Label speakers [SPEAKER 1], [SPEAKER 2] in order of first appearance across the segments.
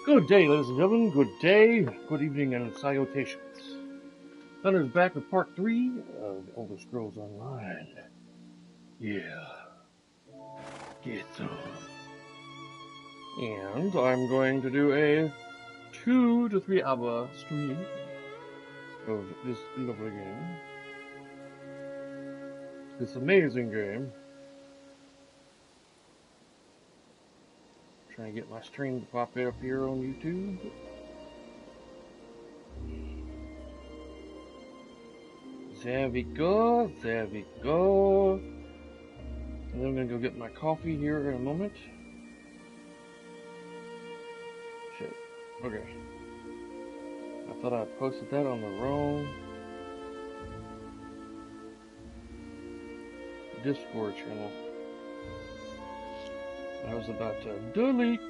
[SPEAKER 1] Good day, ladies and gentlemen. Good day, good evening, and salutations. Thunder's back with part 3 of Elder Scrolls Online. Yeah. Get some. And I'm going to do a 2 to 3 hour stream of this lovely game. This amazing game. Trying to get my stream to pop up here on YouTube. There we go, there we go. And then I'm gonna go get my coffee here in a moment. Shit. Okay. I thought I posted that on the wrong Discord channel. I was about to delete.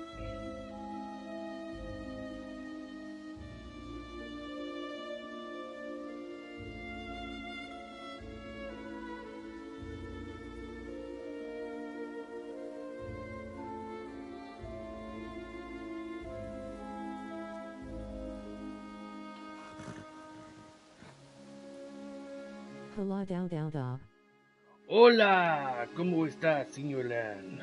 [SPEAKER 2] Hola, da.
[SPEAKER 1] Hola, ¿cómo está, señor Lan?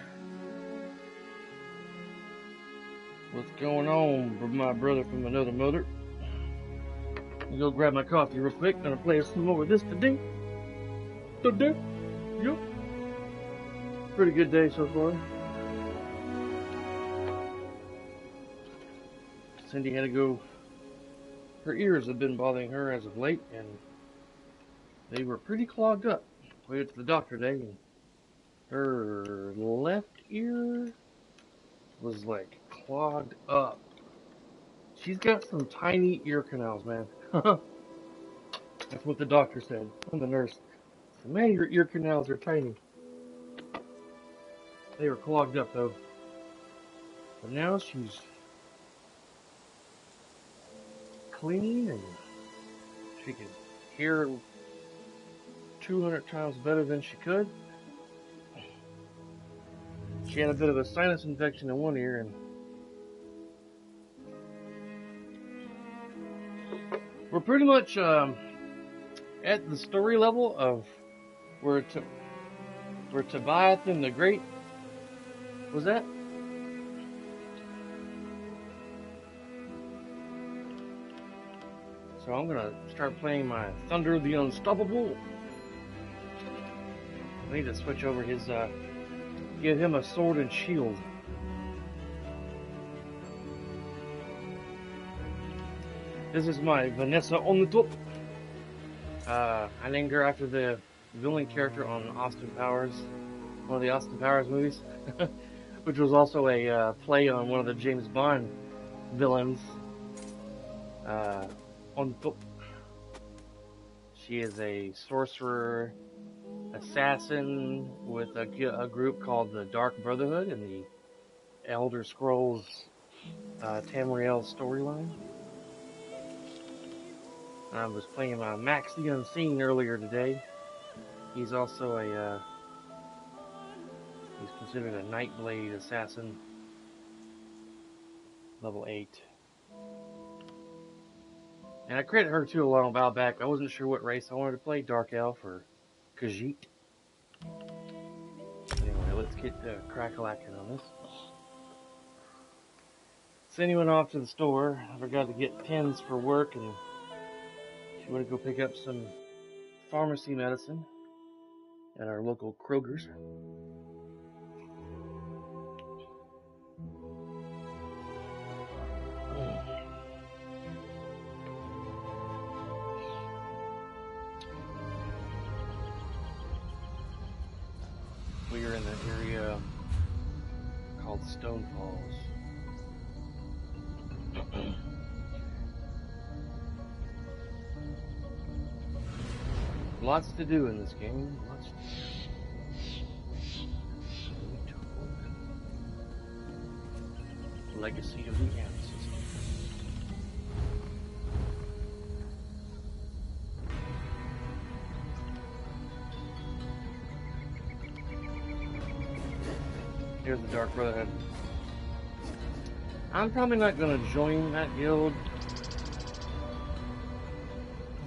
[SPEAKER 1] What's going on with my brother from another mother? I'll go grab my coffee real quick. Gonna play some more of this today. Yep. Pretty good day so far. Cindy had to go. Her ears have been bothering her as of late, and they were pretty clogged up. We went to the doctor today, and her left ear was like clogged up. She's got some tiny ear canals, man. That's what the doctor said. I'm the nurse. So, man, your ear canals are tiny. They were clogged up though. But now she's clean and she can hear 200 times better than she could. She had a bit of a sinus infection in one ear, and we're pretty much at the story level of where Tobiath the Great was that. So I'm gonna start playing my Thunder the Unstoppable. I need to switch over his give him a sword and shield. This is my Vanessa on the top. I named her after the villain character on Austin Powers, one of the Austin Powers movies, which was also a play on one of the James Bond villains. On the top. She is a sorcerer, assassin with a group called the Dark Brotherhood in the Elder Scrolls Tamriel storyline. I was playing Max the Unseen earlier today. He's also he's considered a Nightblade assassin, level 8. And I created her too a long while back. I wasn't sure what race I wanted to play, Dark Elf or Khajiit. Anyway, let's get crack-a-lacking on this. Cindy went off to the store. I forgot to get pens for work, and she went to go pick up some pharmacy medicine at our local Kroger's. We are in the area called Stone Falls. Lots to do in this game. Lots to do. Legacy of the Ancestors. Here's the Dark Brotherhood. I'm probably not gonna join that guild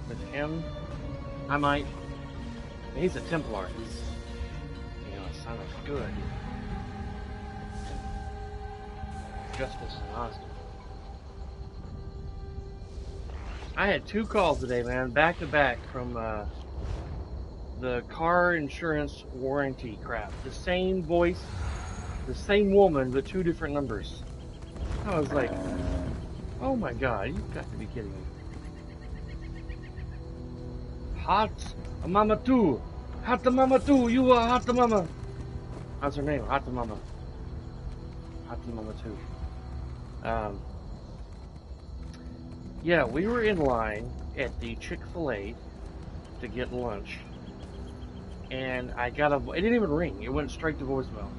[SPEAKER 1] with him. I might. He's a Templar. He's, a son of good. Justice and honesty. I had 2 calls today, man, back to back from the car insurance warranty crap. The same voice, the same woman, but 2 different numbers. I was like, oh my god, you've got to be kidding me. Hot Mama 2. Hot Mama 2. You are Hot Mama. How's her name? Hot Mama. Hot Mama 2. Yeah, we were in line at the Chick-fil-A to get lunch. And I got it didn't even ring. It went straight to voicemail.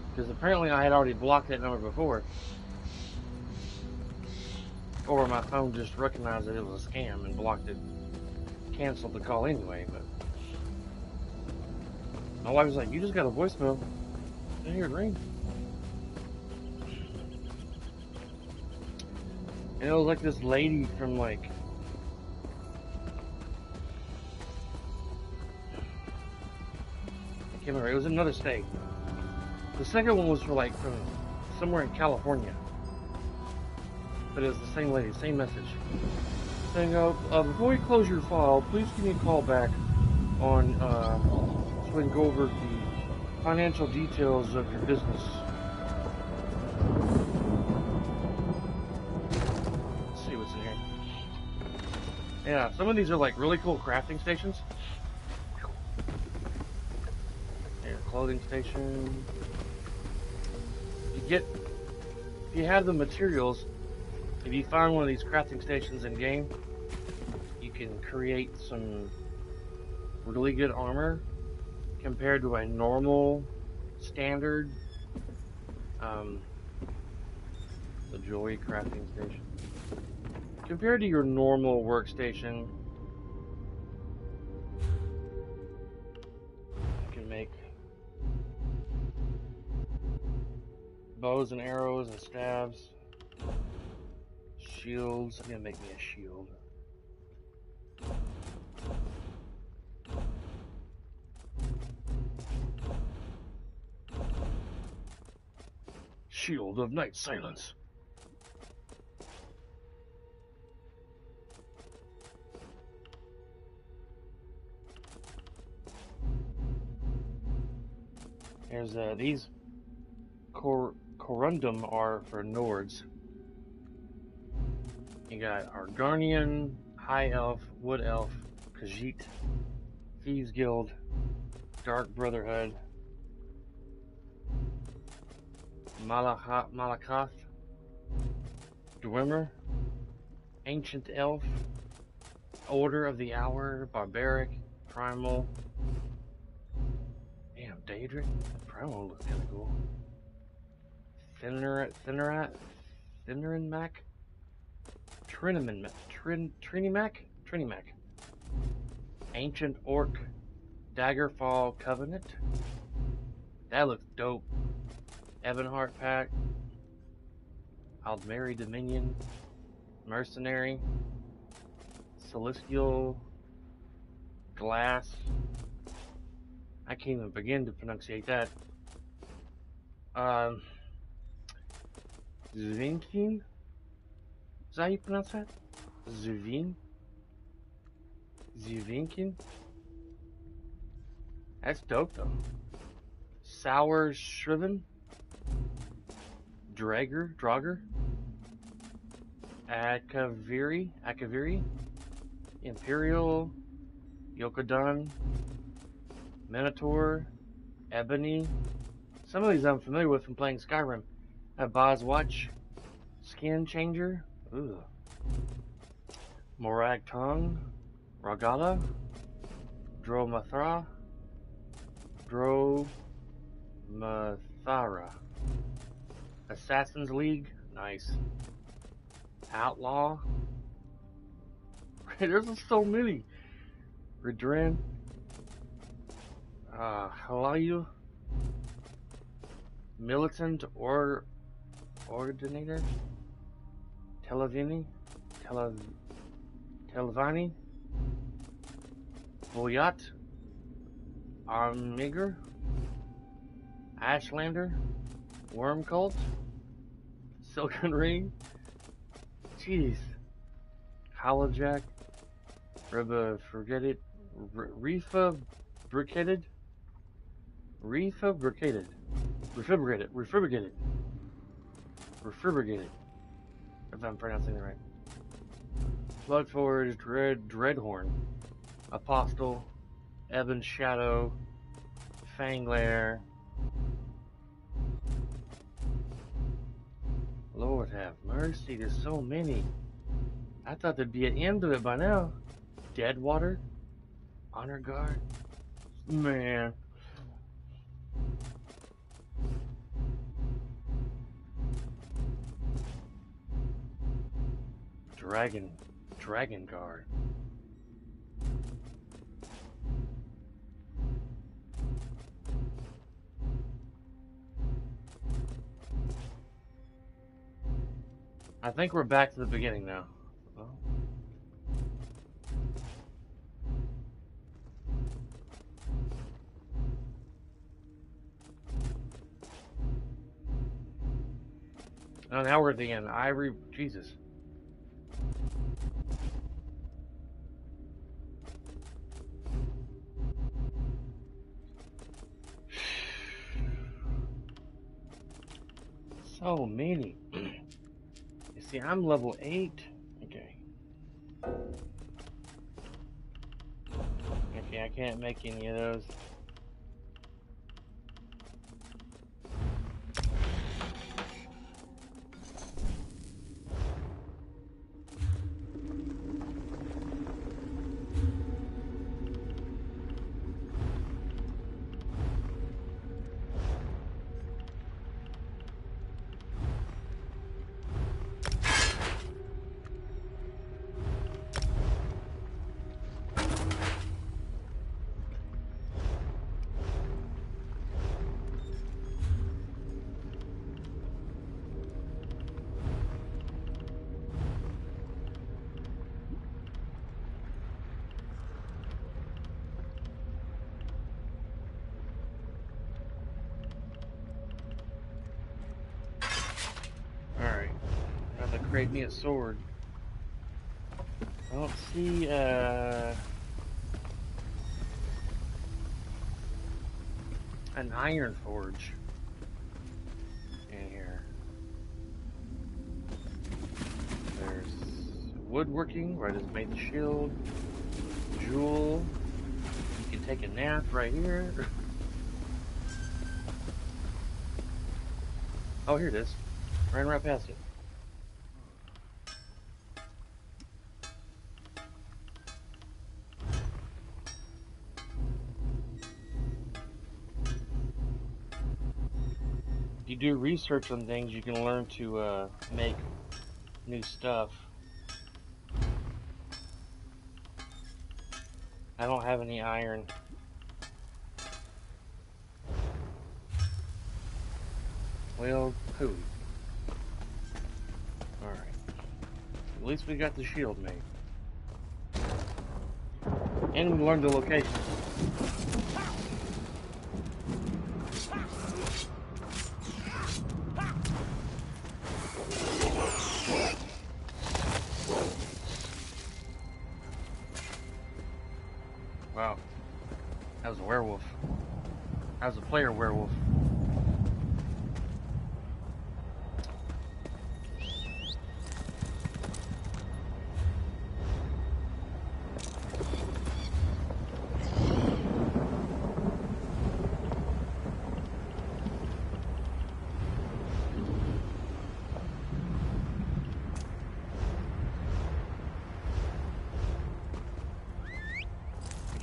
[SPEAKER 1] Because apparently I had already blocked that number before. Or my phone just recognized that it was a scam and blocked it. Canceled the call anyway, but my wife was like, you just got a voicemail. I didn't hear it ring. And it was like this lady from like I can't remember, it was another state. The second one was from somewhere in California. But it was the same lady, same message. Saying, before you close your file, please give me a call back on, so we can go over the financial details of your business. Let's see what's in here. Yeah, some of these are like really cool crafting stations. Here, clothing station. If you have the materials, if you find one of these crafting stations in game, you can create some really good armor compared to a normal standard the Joy crafting station. Compared to your normal workstation, you can make bows and arrows and staves, shields. I'm gonna make me a shield. Shield of Night Silence. There's these corundum are for Nords. You got Argarnian, High Elf, Wood Elf, Khajiit, Thieves Guild, Dark Brotherhood, Malakoth, Dwemer, Ancient Elf, Order of the Hour, Barbaric, Primal. Damn, Daedric. Primal looks kind of cool. Thinnerin Mac, Trinimac, Ancient Orc, Daggerfall Covenant. That looks dope. Ebonheart Pack, Aldmeri Dominion, Mercenary, Celestial Glass. I can't even begin to pronunciate that. Zvinkin? Is that how you pronounce that? Zvinkin? That's dope though. Sour Shriven? Draugr? Akaviri? Imperial? Yokodan? Minotaur? Ebony? Some of these I'm familiar with from playing Skyrim. Boz Watch? Skin Changer? Ooh. Morag Tongue? Ragala? Dromathra? Dromathara? Assassin's League? Nice. Outlaw? There's so many. Redren? Halayu? Militant or Ordinator, Televini, Televani, Boyat, Armiger, Ashlander, Wormcult, Silken Ring, jeez, Holojack, Reba Forget It, Refa Bricated, Refabricated, Refrigerated, if I'm pronouncing it right. Bloodforged, Dreadhorn, Apostle, Ebon Shadow, Fanglair. Lord have mercy, there's so many. I thought there'd be an end to it by now. Deadwater, Honor Guard, man. Dragon Guard. I think we're back to the beginning now. Well, oh, now we're at the end. Jesus. So many. You see, I'm level 8. Okay. Okay, I can't make any of those. Create me a sword. I don't see an iron forge in here. There's woodworking where I just made the shield. Jewel. You can take a nap right here. Oh, here it is. Ran right past it. If you do research on things, you can learn to make new stuff. I don't have any iron. Well, pooey. Alright. At least we got the shield made. And we learned the location. Wow. That was a werewolf. That was a player werewolf.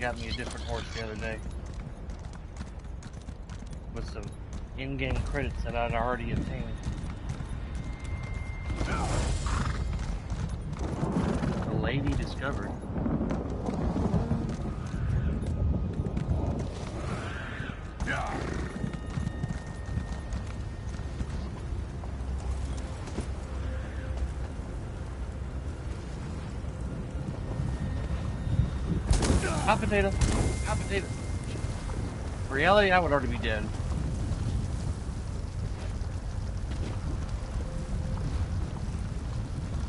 [SPEAKER 1] Got me a different horse the other day with some in-game credits that I'd already obtained. A lady discovered. Hot potato. Hot potato. In reality, I would already be dead.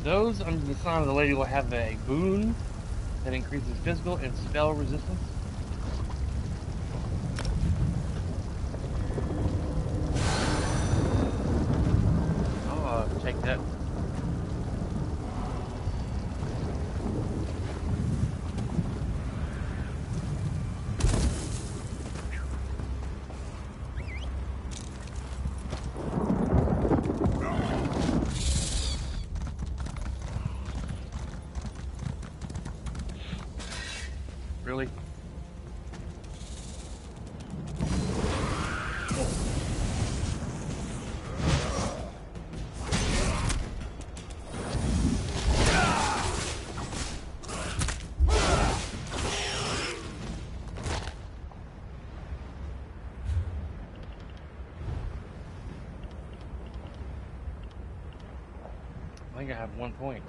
[SPEAKER 1] Those under the sign of the lady will have a boon that increases physical and spell resistance. I'll take that. Really? I think I have 1 point.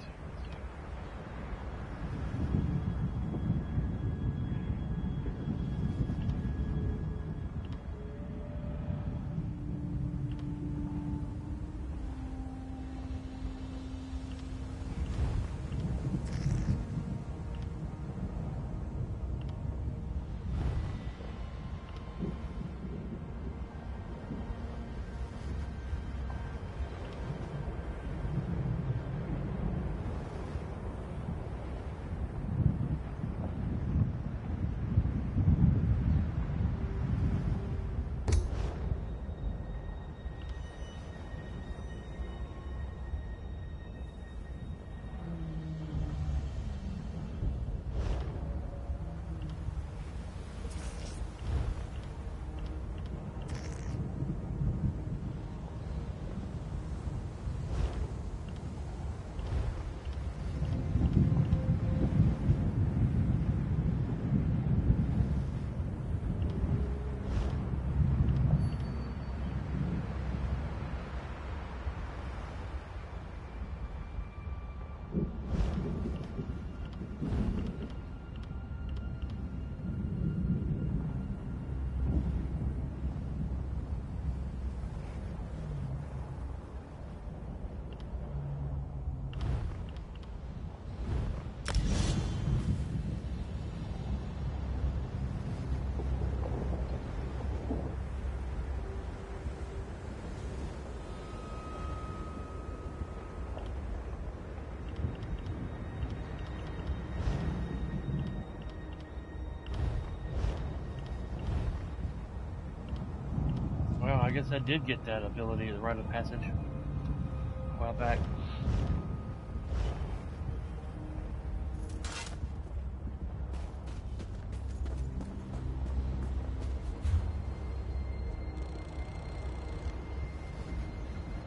[SPEAKER 1] Well, I guess I did get that ability, the rite of passage, a while back.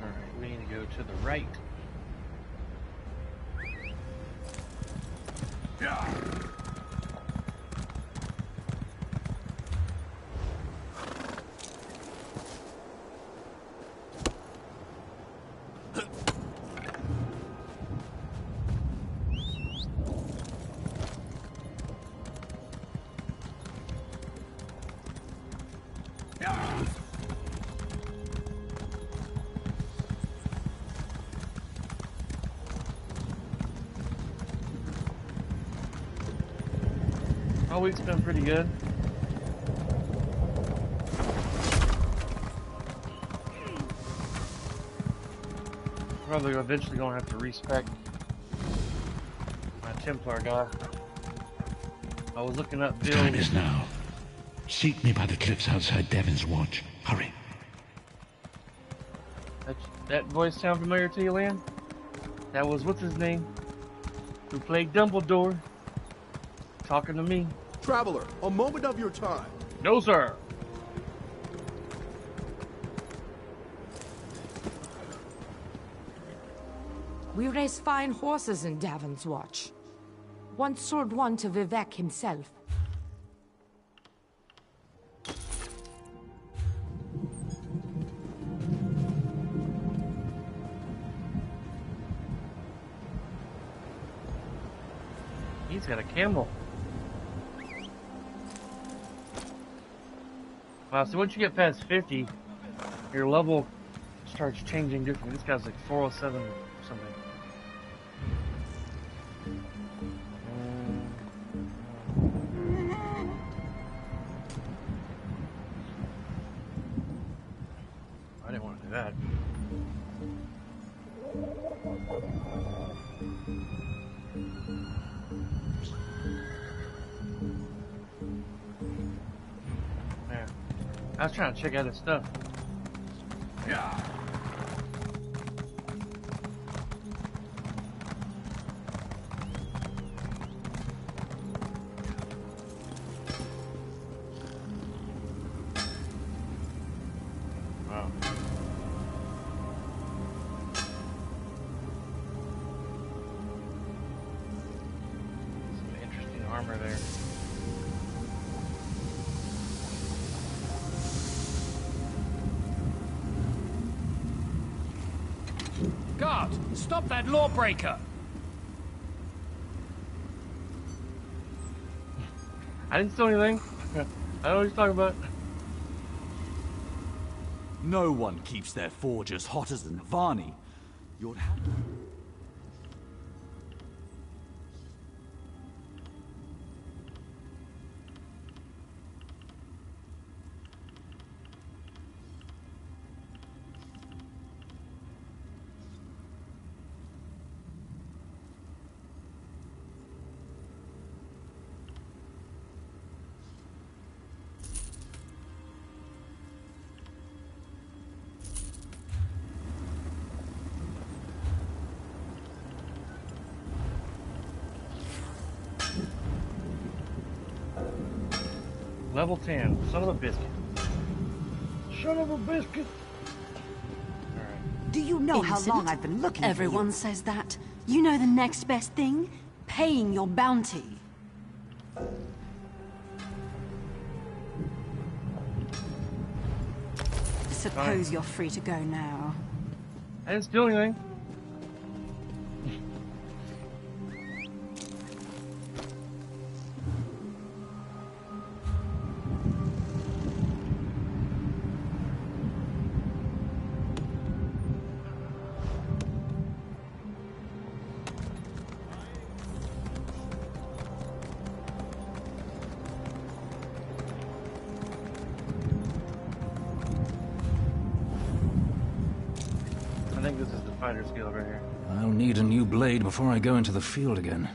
[SPEAKER 1] Alright, we need to go to the right. My week's been pretty good. Probably eventually gonna have to respec my Templar guy. I was looking up builds.
[SPEAKER 3] Time is now. Seek me by the cliffs outside Devon's Watch. Hurry.
[SPEAKER 1] That voice sound familiar to you, Lan? That was, what's his name? Who played Dumbledore. Talking to me.
[SPEAKER 4] Traveler, a moment of your time.
[SPEAKER 1] No, sir.
[SPEAKER 5] We race fine horses in Davon's Watch. Once sold one to Vivek himself.
[SPEAKER 1] He's got a camel. Wow, so once you get past 50, your level starts changing differently. This guy's like 407 or something. I didn't want to do that. Man, I was trying to check out his stuff. Yeah. Wow. Some interesting armor there.
[SPEAKER 6] Guard! Stop that lawbreaker!
[SPEAKER 1] I didn't steal anything. I know what he's talking about.
[SPEAKER 7] No one keeps their forge as hot as the Navani. You'd have...
[SPEAKER 1] Level 10. Son of a biscuit. Son of a biscuit. Alright.
[SPEAKER 8] Do you know how
[SPEAKER 9] Innocent.
[SPEAKER 8] long I've been looking
[SPEAKER 9] Everyone
[SPEAKER 8] for
[SPEAKER 9] says that. You know the next best thing? Paying your bounty.
[SPEAKER 8] Suppose you're free to go now.
[SPEAKER 1] I didn't steal anything. I think this is the fighter's guild right here.
[SPEAKER 6] I'll need a new blade before I go into the field again.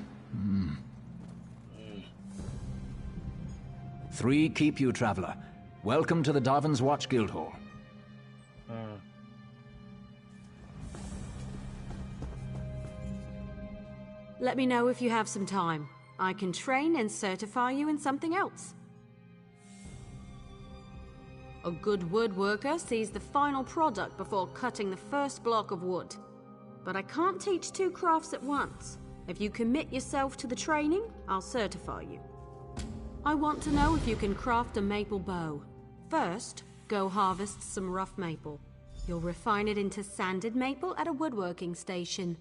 [SPEAKER 6] 3 keep you, traveler. Welcome to the Darvin's Watch Guildhall.
[SPEAKER 9] Let me know if you have some time. I can train and certify you in something else. A good woodworker sees the final product before cutting the first block of wood. But I can't teach 2 crafts at once. If you commit yourself to the training, I'll certify you. I want to know if you can craft a maple bow. First, go harvest some rough maple. You'll refine it into sanded maple at a woodworking station.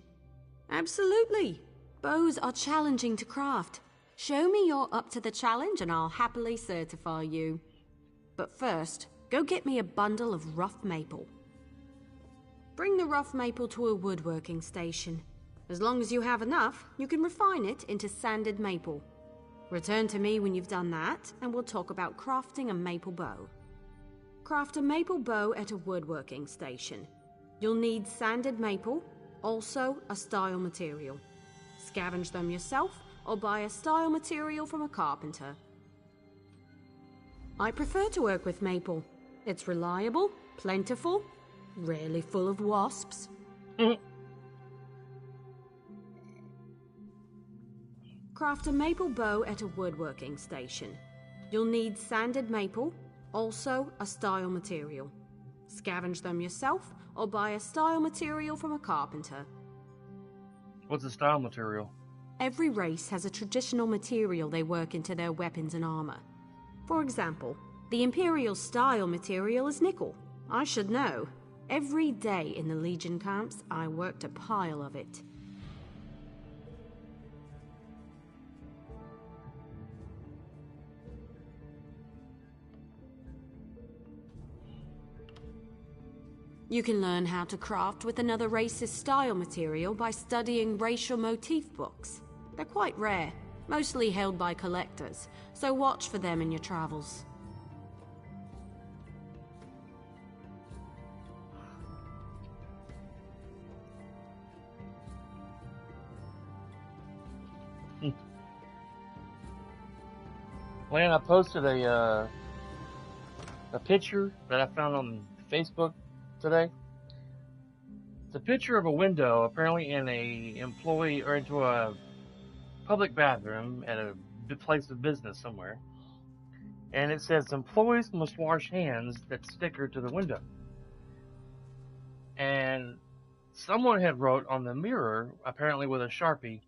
[SPEAKER 9] Absolutely! Bows are challenging to craft. Show me you're up to the challenge and I'll happily certify you. But first, go get me a bundle of rough maple. Bring the rough maple to a woodworking station. As long as you have enough, you can refine it into sanded maple. Return to me when you've done that, and we'll talk about crafting a maple bow. Craft a maple bow at a woodworking station. You'll need sanded maple, also a style material. Scavenge them yourself, or buy a style material from a carpenter. I prefer to work with maple. It's reliable, plentiful, rarely full of wasps. Craft a maple bow at a woodworking station. You'll need sanded maple, also a style material. Scavenge them yourself, or buy a style material from a carpenter.
[SPEAKER 1] What's the style material?
[SPEAKER 9] Every race has a traditional material they work into their weapons and armor. For example, the Imperial style material is nickel. I should know. Every day in the Legion camps, I worked a pile of it. You can learn how to craft with another race's style material by studying racial motif books. They're quite rare, mostly held by collectors, so watch for them in your travels.
[SPEAKER 1] Lan, I posted a picture that I found on Facebook today. It's a picture of a window, apparently in a employee or into a public bathroom at a place of business somewhere, and it says employees must wash hands. That sticker to the window, and someone had wrote on the mirror, apparently with a Sharpie,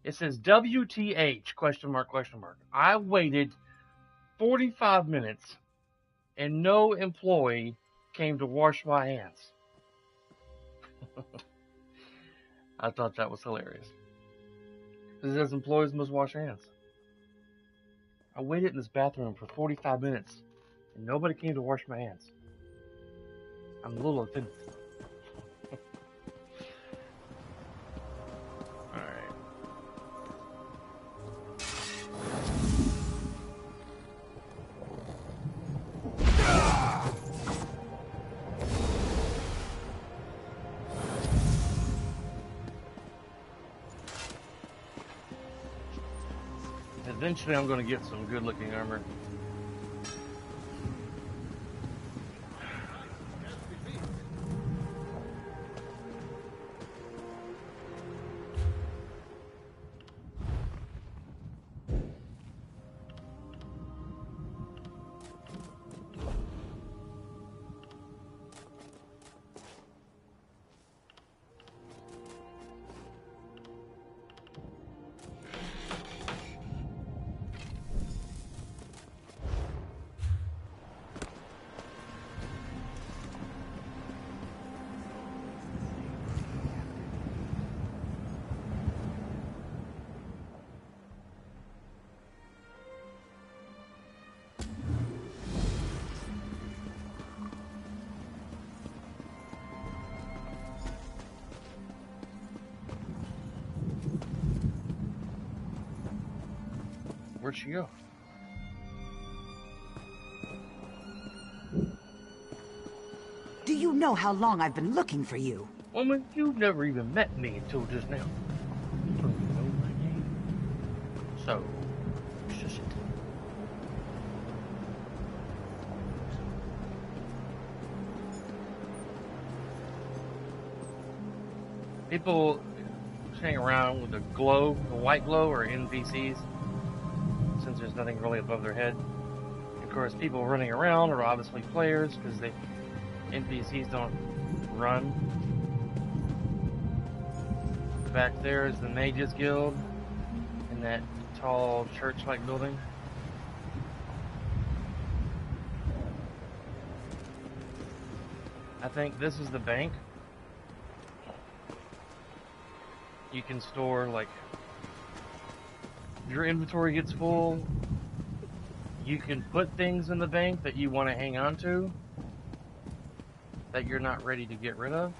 [SPEAKER 1] it says WTH question mark question mark. I waited 45 minutes and no employee came to wash my hands. I thought that was hilarious. It says employees must wash hands. I waited in this bathroom for 45 minutes and nobody came to wash my hands. I'm a little offended. Alright. Eventually I'm going to get some good looking armor. Where'd she go?
[SPEAKER 8] Do you know how long I've been looking for you?
[SPEAKER 1] Woman, you've never even met me until just now. You don't even know my name. So, shush it. People hang around with the glow, the white glow, or NPCs, since there's nothing really above their head. Of course, people running around are obviously players, because NPCs don't run. Back there is the Mages Guild, in that tall church-like building. I think this is the bank. You can store, like, if your inventory gets full, you can put things in the bank that you want to hang on to, that you're not ready to get rid of.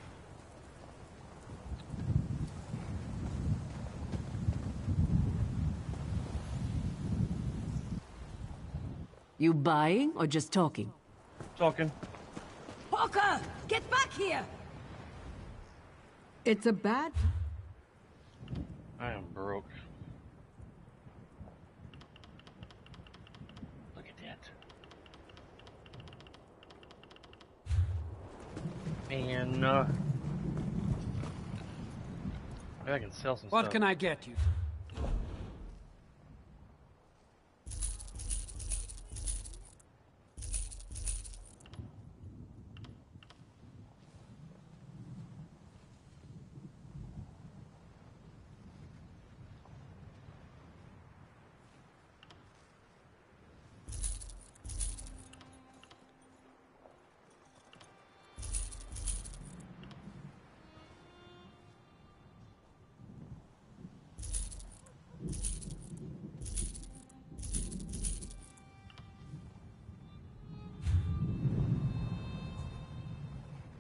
[SPEAKER 5] You buying or just talking?
[SPEAKER 1] Talking.
[SPEAKER 5] Hawker! Get back here! It's a bad...
[SPEAKER 1] I am broke. Look at that. And, maybe I can sell some stuff.
[SPEAKER 10] What can I get you?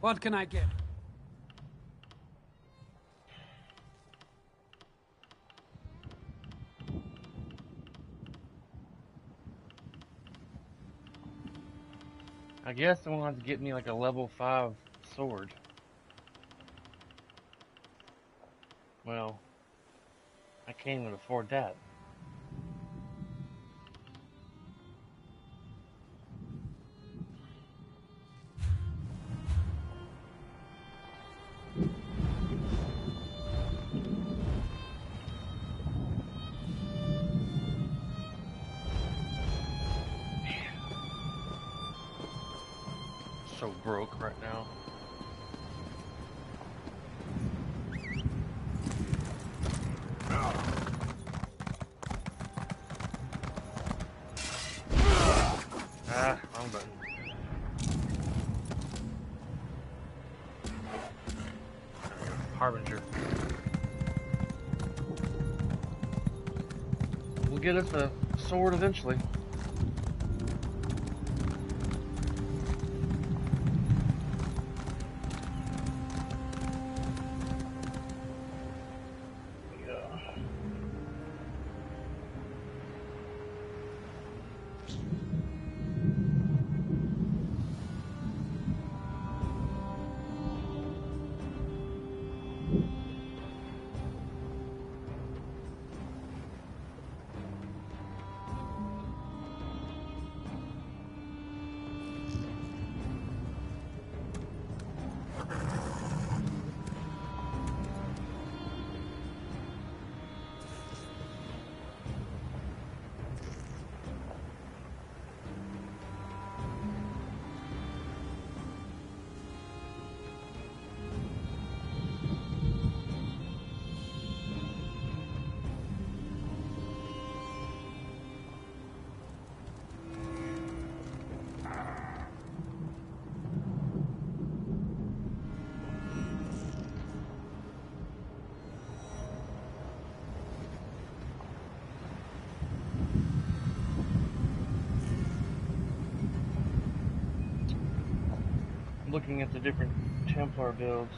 [SPEAKER 10] What can I get?
[SPEAKER 1] I guess I wanted to get me like a level 5 sword. Well, I can't even afford that. So broke right now. Wrong button. Harbinger. We'll get us a sword eventually. Looking at the different Templar builds.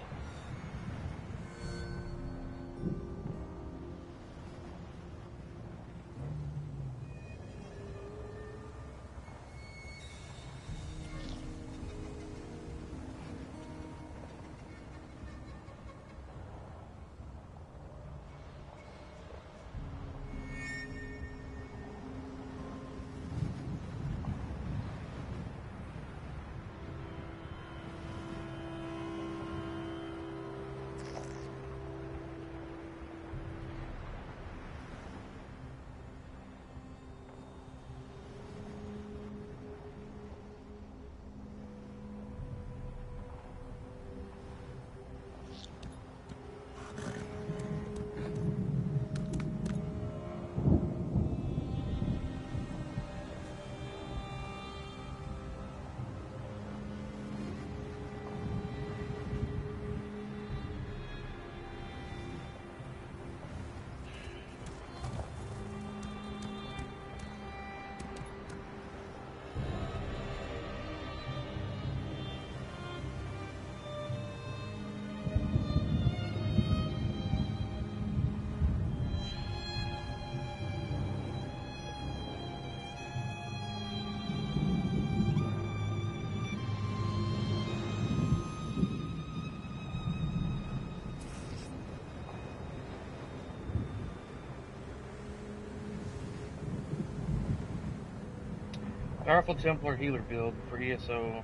[SPEAKER 1] Powerful Templar healer build for ESO.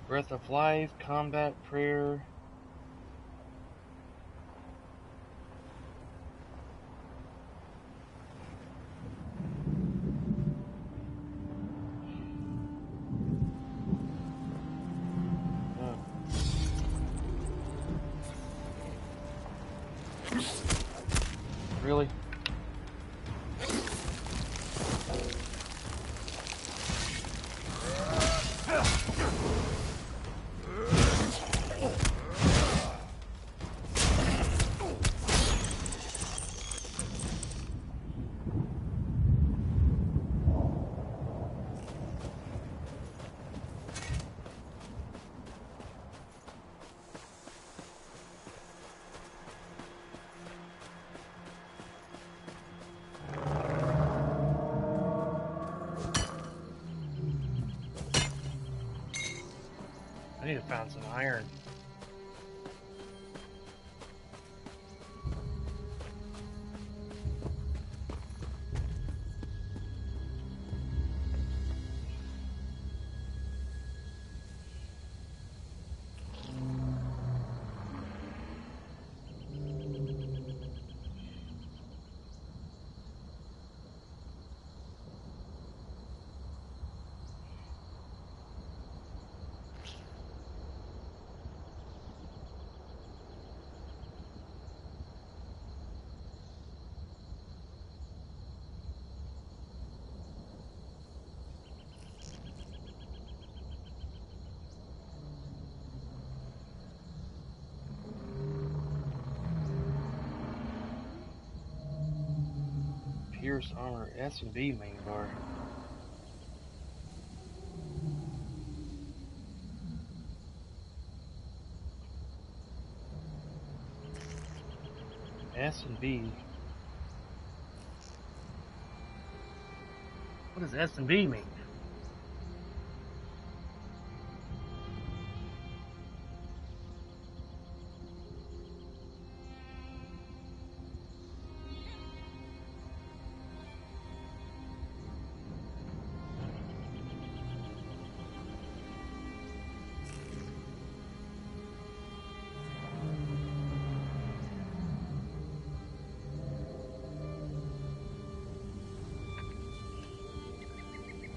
[SPEAKER 1] Breath of Life, Combat, Prayer. Really? need to find some iron. Pierce Armor S&B main bar. S&B. What does S&B mean?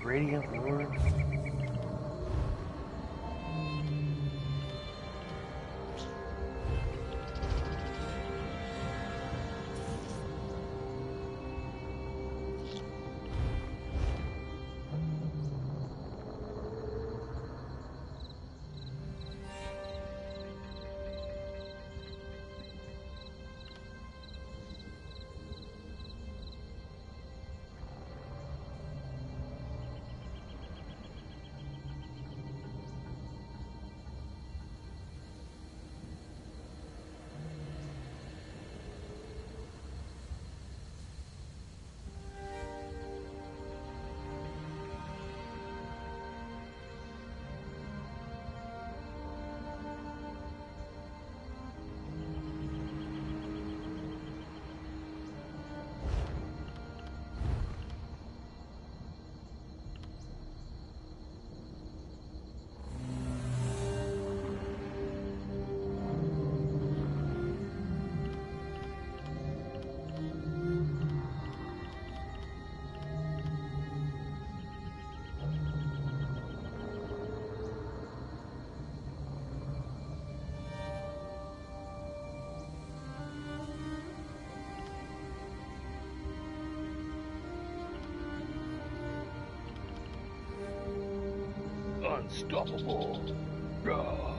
[SPEAKER 1] Radiant Lord. Unstoppable. Rah.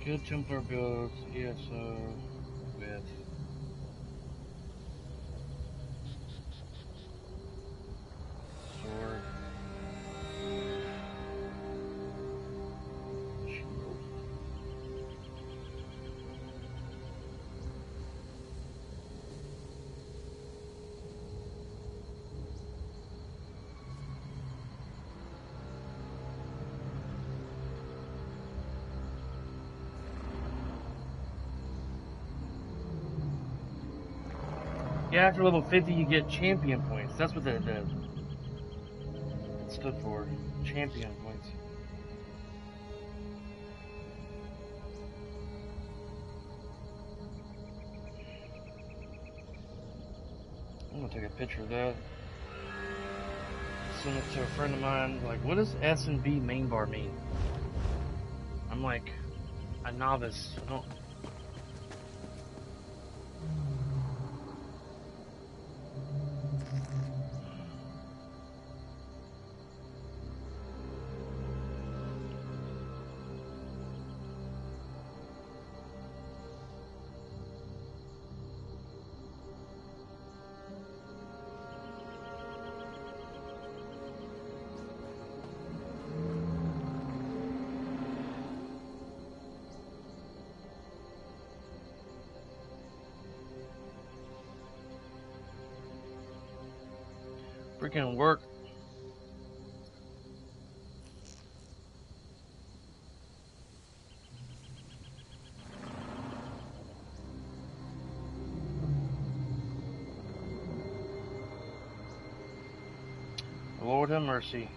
[SPEAKER 1] Good Templar builds ESO with sword, shield. Yeah, after level 50 you get champion points. That's what the stood for. Champion points. gonna take a picture of that. Send it to a friend of mine. Like, what does S&B main bar mean? I'm like a novice. I don't. Freaking work. Lord have mercy.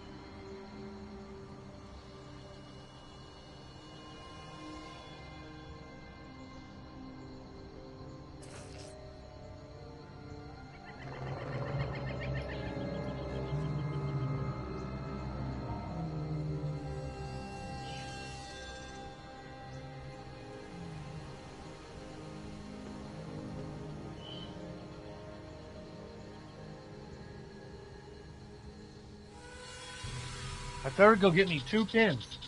[SPEAKER 1] I thought I'd go get me 2 pins.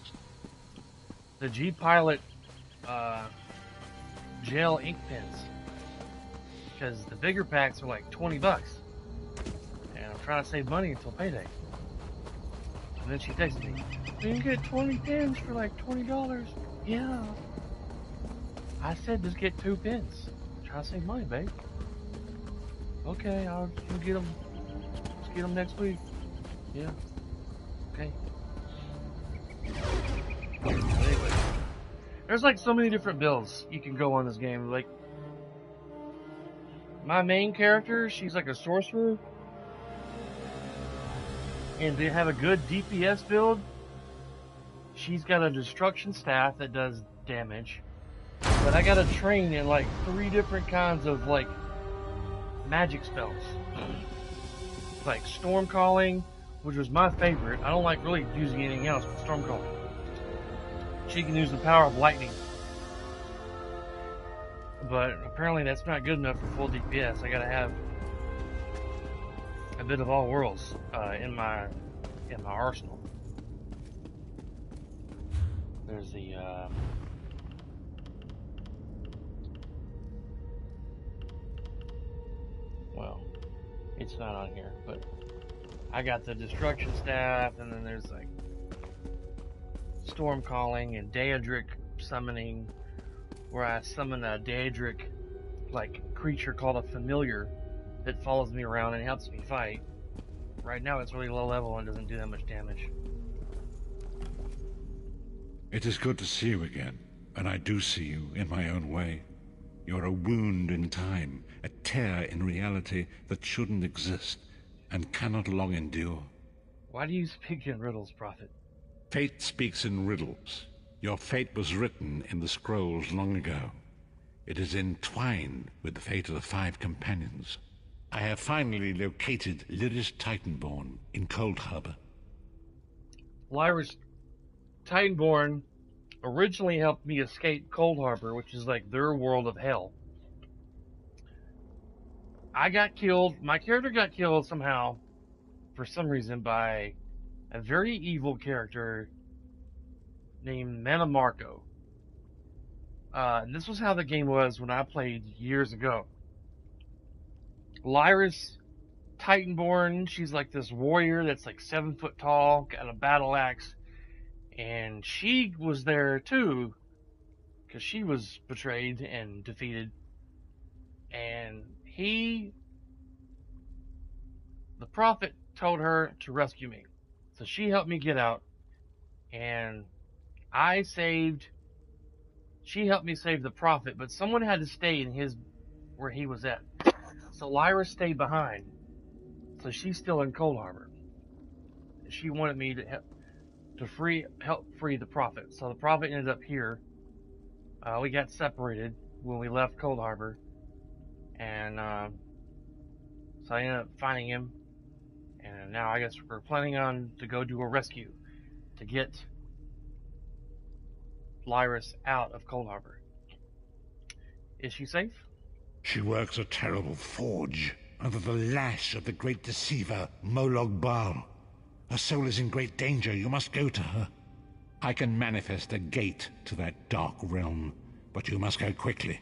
[SPEAKER 1] The G-Pilot gel ink pens. Because the bigger packs are like 20 bucks. And I'm trying to save money until payday. And then she texted me, you can get 20 pins for like $20. Yeah. I said just get 2 pins. Try to save money, babe. Okay, I'll get them. Let's get them next week. Yeah. Okay. Anyway, there's like so many different builds you can go on this game. Like, my main character, she's like a sorcerer, and they have a good DPS build. She's got a destruction staff that does damage, but I gotta train in like 3 different kinds of like magic spells, like storm calling, which was my favorite. I don't like really using anything else but storm calling. She can use the power of lightning, but apparently that's not good enough for full DPS. I gotta have a bit of all worlds in my arsenal. There's the well, it's not on here, but I got the destruction staff, and then there's like storm calling and Daedric summoning, where I summon a Daedric like creature called a familiar that follows me around and helps me fight. Right now it's really low level and doesn't do that much damage.
[SPEAKER 3] It is good to see you again, and I do see you in my own way. You're a wound in time, a tear in reality that shouldn't exist and cannot long endure.
[SPEAKER 1] Why do you speak in riddles, Prophet?
[SPEAKER 3] Fate speaks in riddles. Your fate was written in the scrolls long ago. It is entwined with the fate of the 5 companions. I have finally located Lyris Titanborn in Cold Harbor.
[SPEAKER 1] Lyris Titanborn originally helped me escape Cold Harbor, which is like their world of hell. I got killed. My character got killed somehow, for some reason, by a very evil character named Manamarco. And this was how the game was when I played years ago. Lyris Titanborn, she's like this warrior that's like 7 foot tall, got a battle axe, and she was there too, because she was betrayed and defeated. And the Prophet told her to rescue me. So she helped me get out, and she helped me save the Prophet, but someone had to stay in where he was at. So Lyra stayed behind. So she's still in Cold Harbor. She wanted me to help free the Prophet. So the Prophet ended up here. We got separated when we left Cold Harbor. And so So I ended up finding him, and now I guess we're planning on to go do a rescue to get Lyris out of Cold Harbor. Is she safe?
[SPEAKER 3] She works a terrible forge under the lash of the great deceiver, Molog Bal. Her soul is in great danger. You must go to her. I can manifest a gate to that dark realm, but you must go quickly.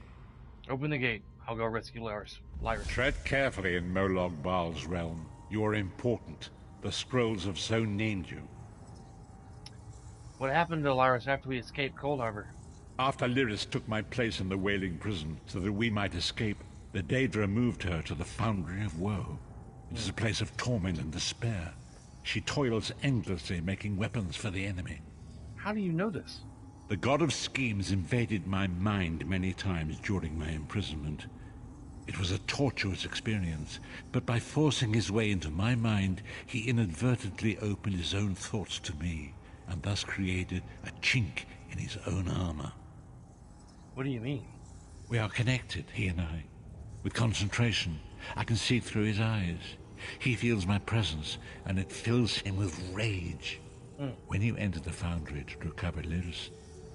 [SPEAKER 1] Open the gate. I'll go rescue Lyris.
[SPEAKER 3] Tread carefully in Molog Bal's realm. You are important. The scrolls have so named you.
[SPEAKER 1] What happened to Lyris after we escaped Cold Harbor?
[SPEAKER 3] After Lyris took my place in the Wailing Prison so that we might escape, the Daedra moved her to the Foundry of Woe. It is a place of torment and despair. She toils endlessly making weapons for the enemy.
[SPEAKER 1] How do you know this?
[SPEAKER 3] The god of schemes invaded my mind many times during my imprisonment. It was a tortuous experience, but by forcing his way into my mind, he inadvertently opened his own thoughts to me, and thus created a chink in his own armor.
[SPEAKER 1] What do you mean?
[SPEAKER 3] We are connected, he and I. With concentration, I can see through his eyes. He feels my presence, and it fills him with rage. When you enter the Foundry to recover Lyris,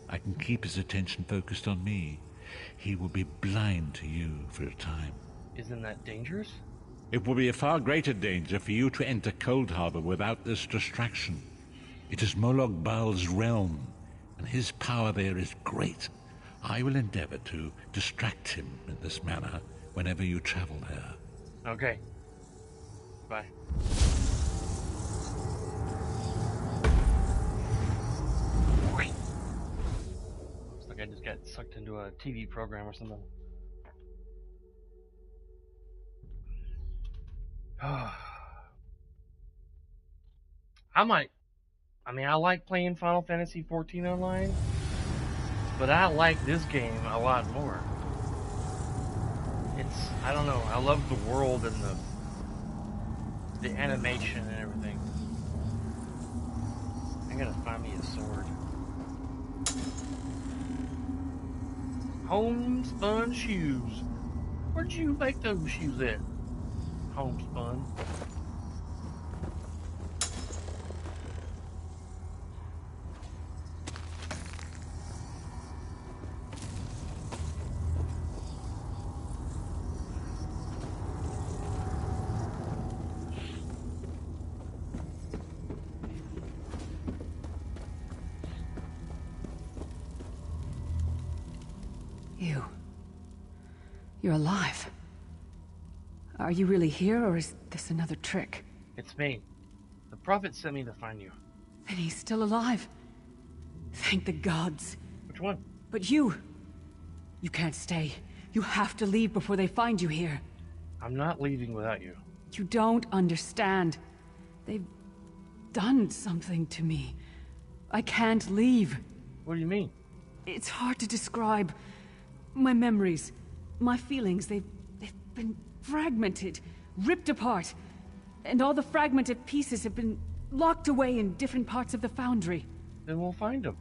[SPEAKER 3] I can keep his attention focused on me. He will be blind to you for a time.
[SPEAKER 1] Isn't that dangerous?
[SPEAKER 3] It will be a far greater danger for you to enter Cold Harbor without this distraction. It is Molog Bal's realm, and his power there is great. I will endeavor to distract him in this manner whenever you travel there.
[SPEAKER 1] Okay. Bye. Looks like I just got sucked into a TV program or something. I like playing Final Fantasy XIV online, but I like this game a lot more. I don't know, I love the world and the animation and everything. I gotta find me a sword. Homespun shoes. Where'd you make those shoes at? Homespun.
[SPEAKER 10] You're alive. Are you really here, or is this another trick?
[SPEAKER 1] It's me. The Prophet sent me to find you.
[SPEAKER 10] Then he's still alive. Thank the gods.
[SPEAKER 1] Which one?
[SPEAKER 10] But you can't stay. You have to leave before they find you here.
[SPEAKER 1] I'm not leaving without you.
[SPEAKER 10] You don't understand. They've done something to me. I can't leave.
[SPEAKER 1] What do you mean?
[SPEAKER 10] It's hard to describe. My memories, my feelings, they've been fragmented, ripped apart. And all the fragmented pieces have been locked away in different parts of the Foundry.
[SPEAKER 1] Then we'll find them.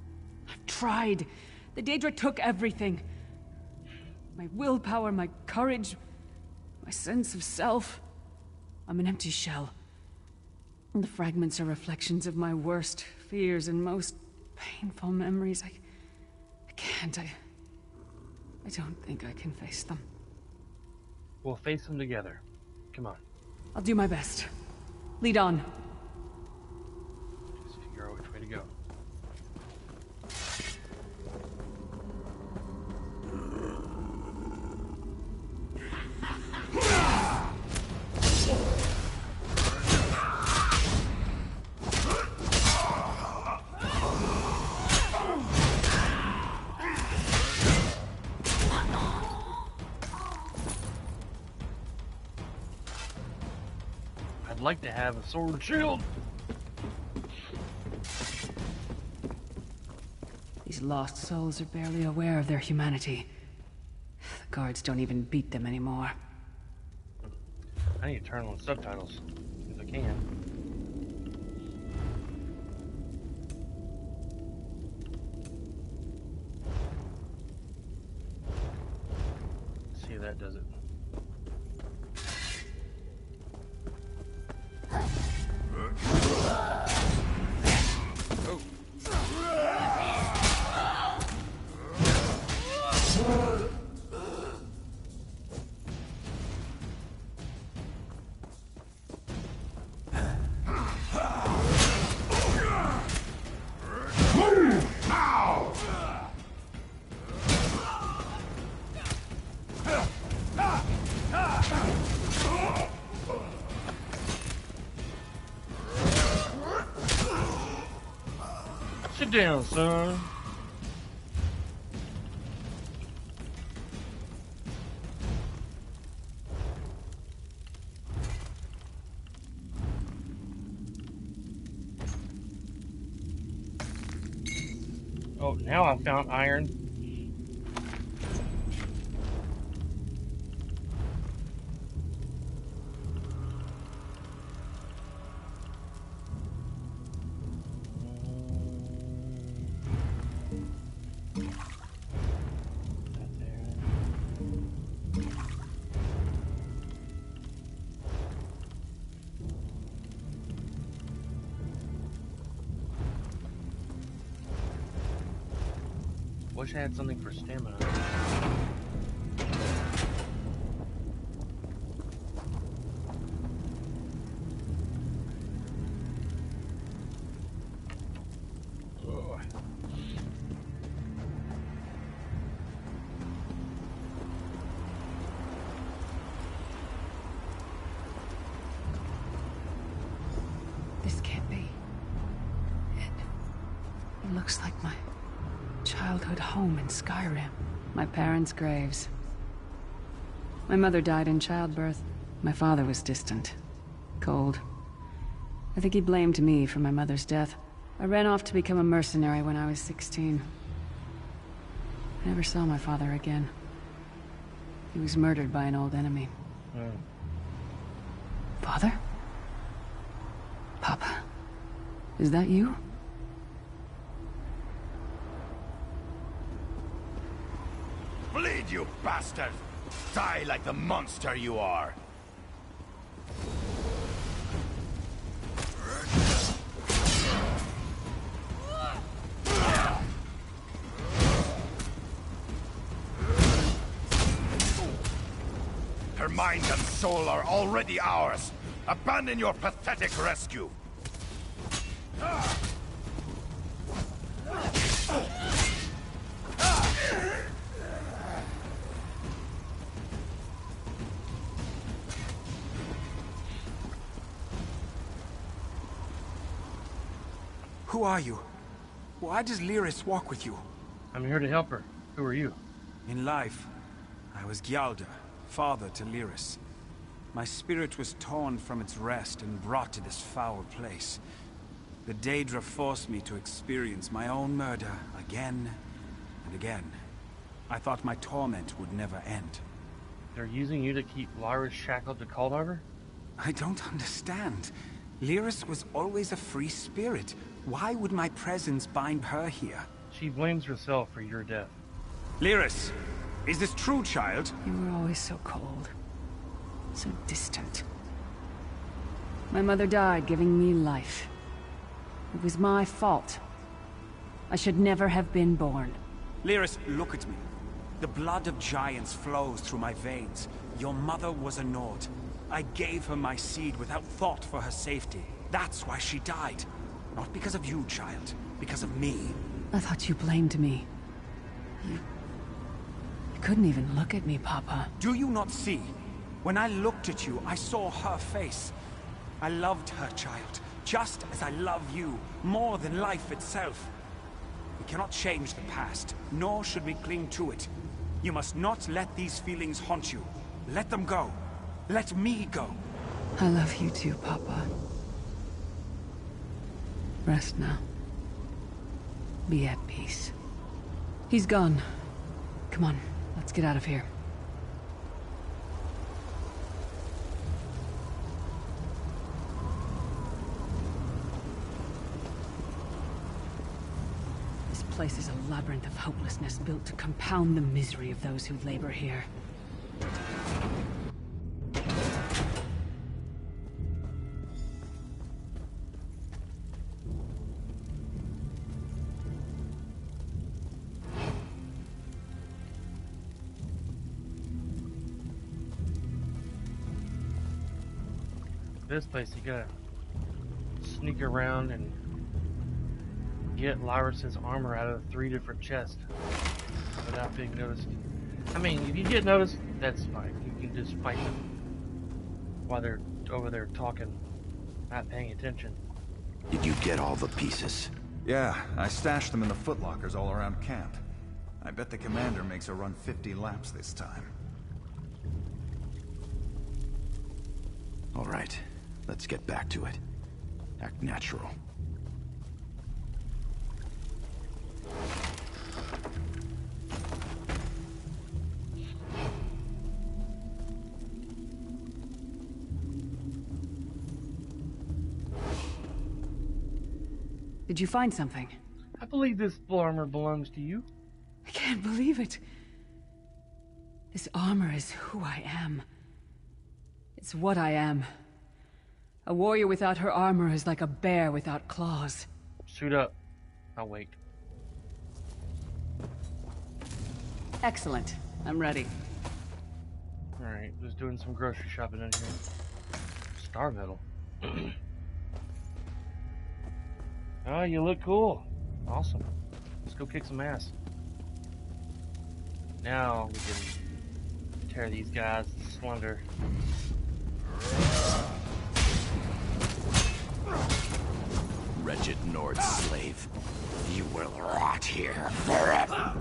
[SPEAKER 10] I've tried. The Daedra took everything. My willpower, my courage, my sense of self. I'm an empty shell. And the fragments are reflections of my worst fears and most painful memories. I can't. I don't think I can face them.
[SPEAKER 1] We'll face them together. Come on.
[SPEAKER 10] I'll do my best. Lead on.
[SPEAKER 1] Just figure out which way to go. I'd like to have a sword and shield.
[SPEAKER 10] These lost souls are barely aware of their humanity. The guards don't even beat them anymore.
[SPEAKER 1] I need to turn on subtitles, if I can. See if that does it. Sit down, son. Oh, now I found iron. Wish I had something for stamina.
[SPEAKER 10] This can't be. It looks like my childhood home in Skyrim. My parents' graves. My mother died in childbirth. My father was distant. Cold. I think he blamed me for my mother's death. I ran off to become a mercenary when I was 16. I never saw my father again. He was murdered by an old enemy. Father? Papa? Is that you?
[SPEAKER 11] Bleed, you bastard! Die like the monster you are! Her mind and soul are already ours. Abandon your pathetic rescue.
[SPEAKER 12] Who are you? Why does Lyris walk with you?
[SPEAKER 1] I'm here to help her. Who are you?
[SPEAKER 12] In life, I was Gyalda, father to Lyris. My spirit was torn from its rest and brought to this foul place. The Daedra forced me to experience my own murder again and again. I thought my torment would never end.
[SPEAKER 1] They're using you to keep Lyris shackled to Kuldahar?
[SPEAKER 12] I don't understand. Lyris was always a free spirit. Why would my presence bind her here?
[SPEAKER 1] She blames herself for your death.
[SPEAKER 12] Lyris, is this true, child?
[SPEAKER 10] You were always so cold. So distant. My mother died giving me life. It was my fault. I should never have been born.
[SPEAKER 12] Lyris, look at me. The blood of giants flows through my veins. Your mother was a Nord. I gave her my seed without thought for her safety. That's why she died. Not because of you, child. Because of me.
[SPEAKER 10] I thought you blamed me. You couldn't even look at me, Papa.
[SPEAKER 12] Do you not see? When I looked at you, I saw her face. I loved her, child. Just as I love you. More than life itself. We cannot change the past, nor should we cling to it. You must not let these feelings haunt you. Let them go. Let me go.
[SPEAKER 10] I love you too, Papa. Rest now. Be at peace. He's gone. Come on, let's get out of here. This place is a labyrinth of hopelessness built to compound the misery of those who labor here.
[SPEAKER 1] this place, you gotta sneak around and get Lyrus's armor out of 3 different chests without being noticed. I mean, if you get noticed, that's fine. You can just fight them while they're over there talking, not paying attention.
[SPEAKER 13] Did you get all the pieces?
[SPEAKER 14] Yeah, I stashed them in the footlockers all around camp. I bet the commander makes her run 50 laps this time.
[SPEAKER 13] All right, let's get back to it. Act natural.
[SPEAKER 10] Did you find something?
[SPEAKER 1] I believe this armor belongs to you.
[SPEAKER 10] I can't believe it. This armor is who I am. It's what I am. A warrior without her armor is like a bear without claws.
[SPEAKER 1] Suit up. I'll wait.
[SPEAKER 10] Excellent. I'm ready.
[SPEAKER 1] Alright, just doing some grocery shopping in here. Star medal. Oh, you look cool. Awesome. Let's go kick some ass. Now we can tear these guys to slaughter.
[SPEAKER 13] Wretched Nord slave. You will rot here forever.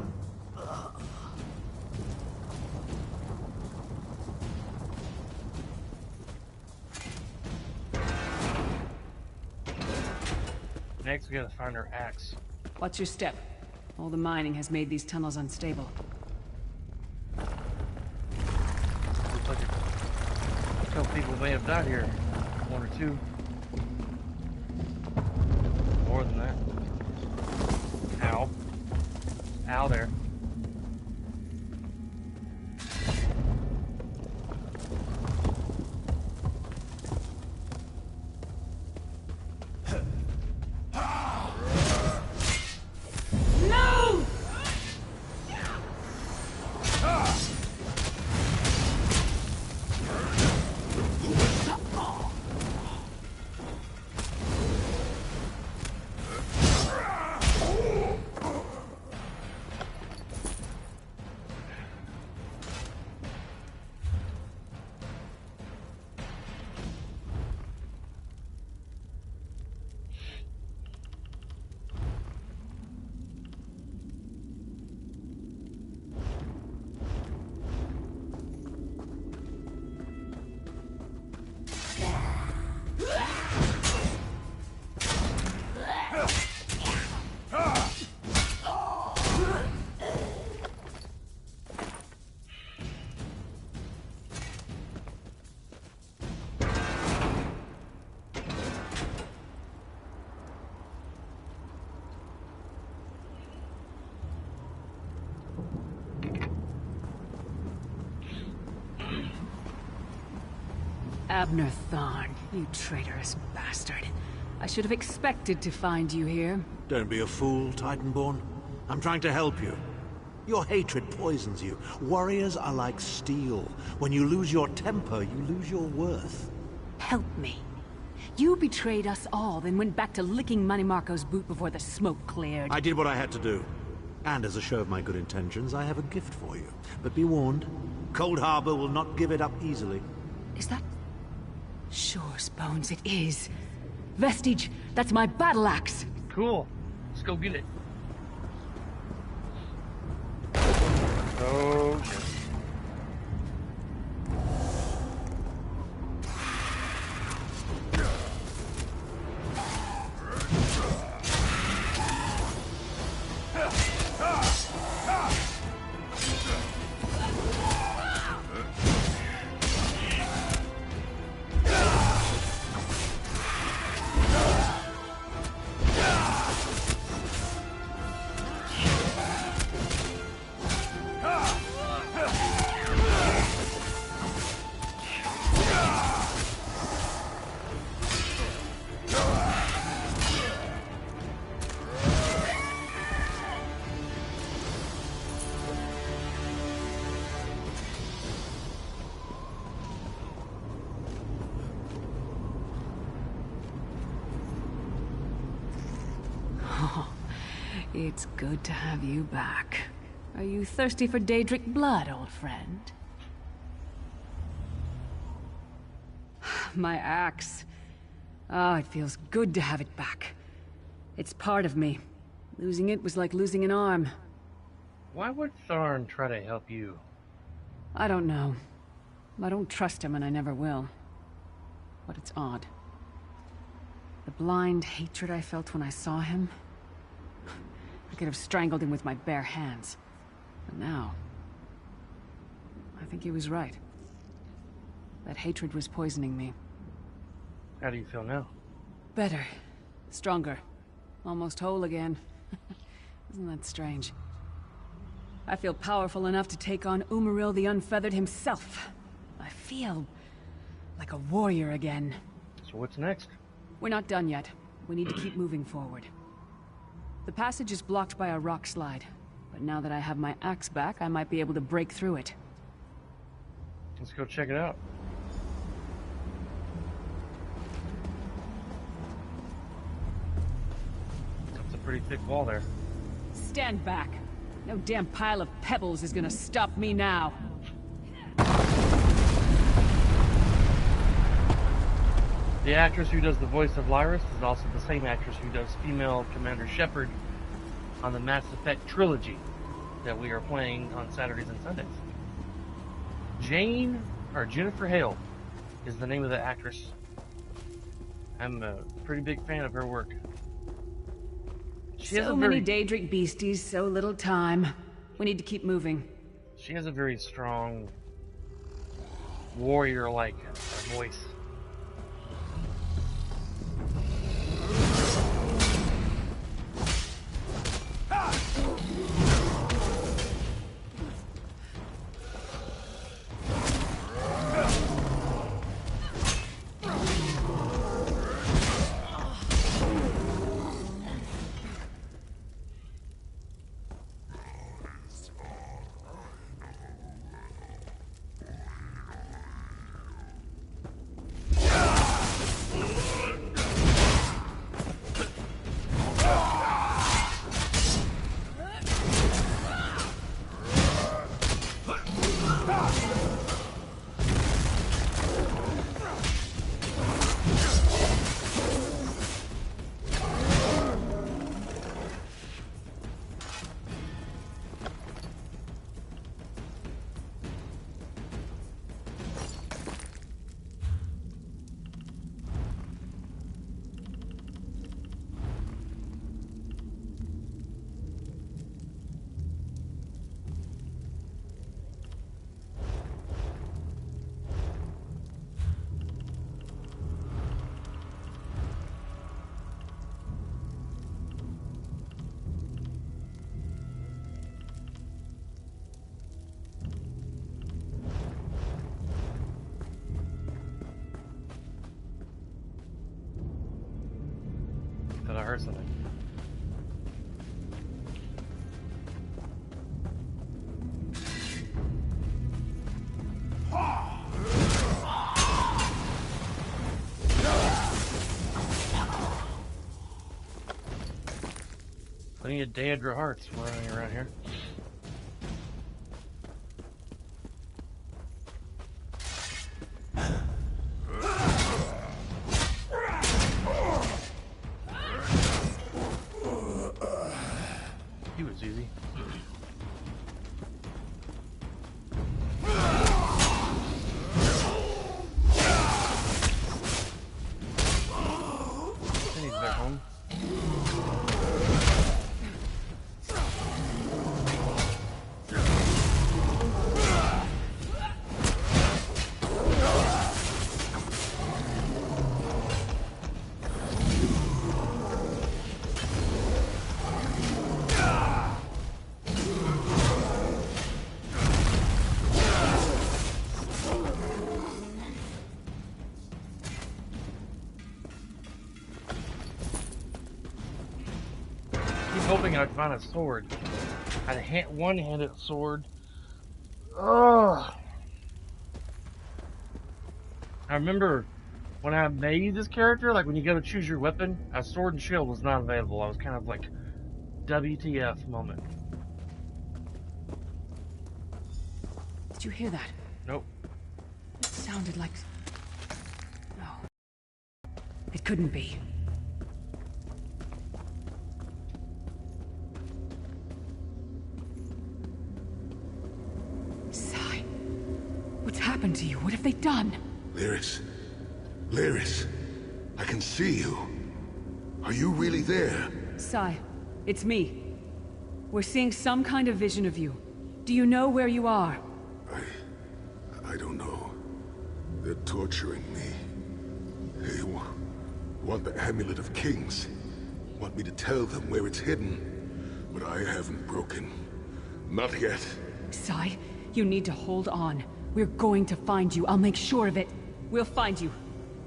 [SPEAKER 1] Next, we gotta find our axe.
[SPEAKER 10] What's your step? All the mining has made these tunnels unstable.
[SPEAKER 1] Looks like a couple people may have died here. 1 or 2. More than that. Ow. Ow there.
[SPEAKER 10] Abner Thorn, you traitorous bastard. I should have expected to find you here.
[SPEAKER 15] Don't be a fool, Titanborn. I'm trying to help you. Your hatred poisons you. Warriors are like steel. When you lose your temper, you lose your worth.
[SPEAKER 10] Help me. You betrayed us all, then went back to licking Manny Marco's boot before the smoke cleared.
[SPEAKER 15] I did what I had to do. And as a show of my good intentions, I have a gift for you. But be warned, Cold Harbor will not give it up easily.
[SPEAKER 10] Is that... Sure, Bones, it is. Vestige, that's my battle axe.
[SPEAKER 1] Cool. Let's go get it. Oh, shit.
[SPEAKER 10] It's good to have you back. Are you thirsty for Daedric blood, old friend? My axe. Ah, it feels good to have it back. It's part of me. Losing it was like losing an arm.
[SPEAKER 1] Why would Tharn try to help you?
[SPEAKER 10] I don't know. I don't trust him and I never will. But it's odd. The blind hatred I felt when I saw him... I could have strangled him with my bare hands. But now... I think he was right. That hatred was poisoning me.
[SPEAKER 1] How do you feel now?
[SPEAKER 10] Better. Stronger. Almost whole again. Isn't that strange? I feel powerful enough to take on Umaril the Unfeathered himself. I feel... like a warrior again.
[SPEAKER 1] So what's next?
[SPEAKER 10] We're not done yet. We need to keep moving forward. The passage is blocked by a rock slide. But now that I have my axe back, I might be able to break through it.
[SPEAKER 1] Let's go check it out. That's a pretty thick wall there.
[SPEAKER 10] Stand back. No damn pile of pebbles is gonna stop me now.
[SPEAKER 1] The actress who does the voice of Lyris is also the same actress who does female Commander Shepard on the Mass Effect trilogy that we are playing on Saturdays and Sundays. Jennifer Hale is the name of the actress. I'm a pretty big fan of her work. She has
[SPEAKER 10] So many Daedric beasties, so little time. We need to keep moving.
[SPEAKER 1] She has a very strong, warrior-like voice. I heard something. Plenty of Daedra hearts running around here. He was easy. I need back home. Hoping I'd find a sword. I had a one-handed sword. Ugh. I remember when I made this character, like when you go to choose your weapon, a sword and shield was not available. I was kind of like WTF moment.
[SPEAKER 10] Did you hear that?
[SPEAKER 1] Nope.
[SPEAKER 10] It sounded like... No. It couldn't be. Sai. What's happened to you? What have they done?
[SPEAKER 16] Lyris. Lyris. I can see you. Are you really there?
[SPEAKER 10] Sai, it's me. We're seeing some kind of vision of you. Do you know where you are?
[SPEAKER 16] I don't know. They're torturing me. They want the Amulet of Kings. Want me to tell them where it's hidden. But I haven't broken. Not yet.
[SPEAKER 10] Sai, you need to hold on. We're going to find you. I'll make sure of it. We'll find you.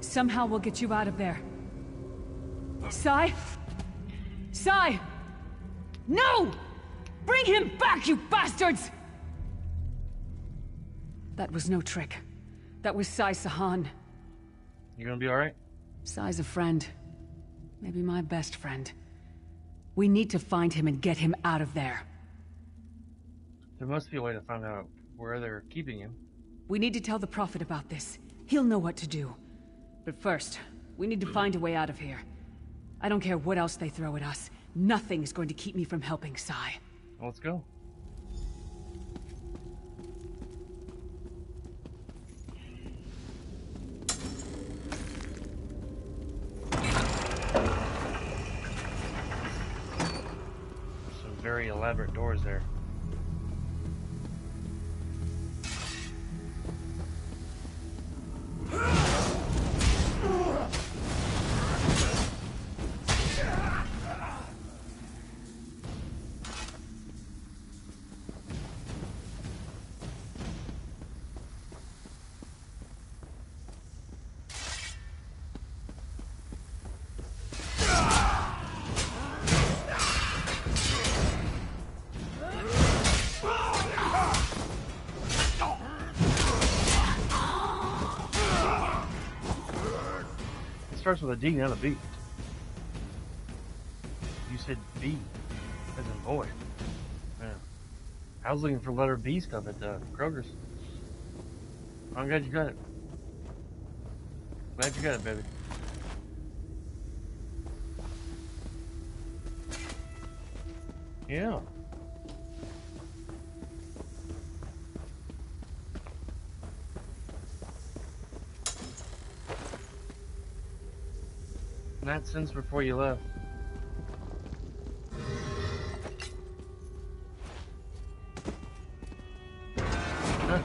[SPEAKER 10] Somehow we'll get you out of there. Sai? Sai! No! Bring him back, you bastards! That was no trick. That was Sai Sahan.
[SPEAKER 1] You gonna be alright?
[SPEAKER 10] Sai's a friend. Maybe my best friend. We need to find him and get him out of there.
[SPEAKER 1] There must be a way to find out where they're keeping him.
[SPEAKER 10] We need to tell the Prophet about this. He'll know what to do. But first, we need to find a way out of here. I don't care what else they throw at us. Nothing is going to keep me from helping Sai.
[SPEAKER 1] Well, let's go. Some very elaborate doors there. Starts with a D, not a B. You said B, as in boy. Yeah. I was looking for letter B stuff at Kroger's. I'm glad you got it. Glad you got it, baby. Yeah. Not since before you left. Huh.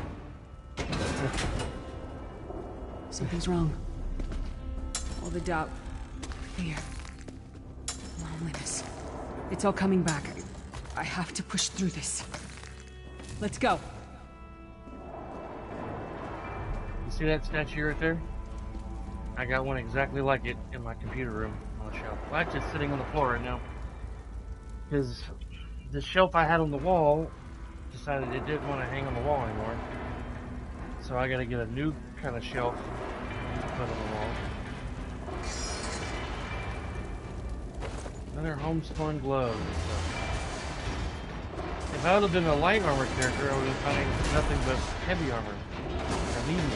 [SPEAKER 10] Something's wrong. All the doubt, fear, loneliness. It's all coming back. I have to push through this. Let's go.
[SPEAKER 1] You see that statue right there? I got one exactly like it in my computer room on the shelf. Well, actually, it's sitting on the floor right now. Because the shelf I had on the wall decided it didn't want to hang on the wall anymore. So I got to get a new kind of shelf to put on the wall. Another homespun glove. If I would have been a light armor character, I would have been finding nothing but heavy armor. Or medium.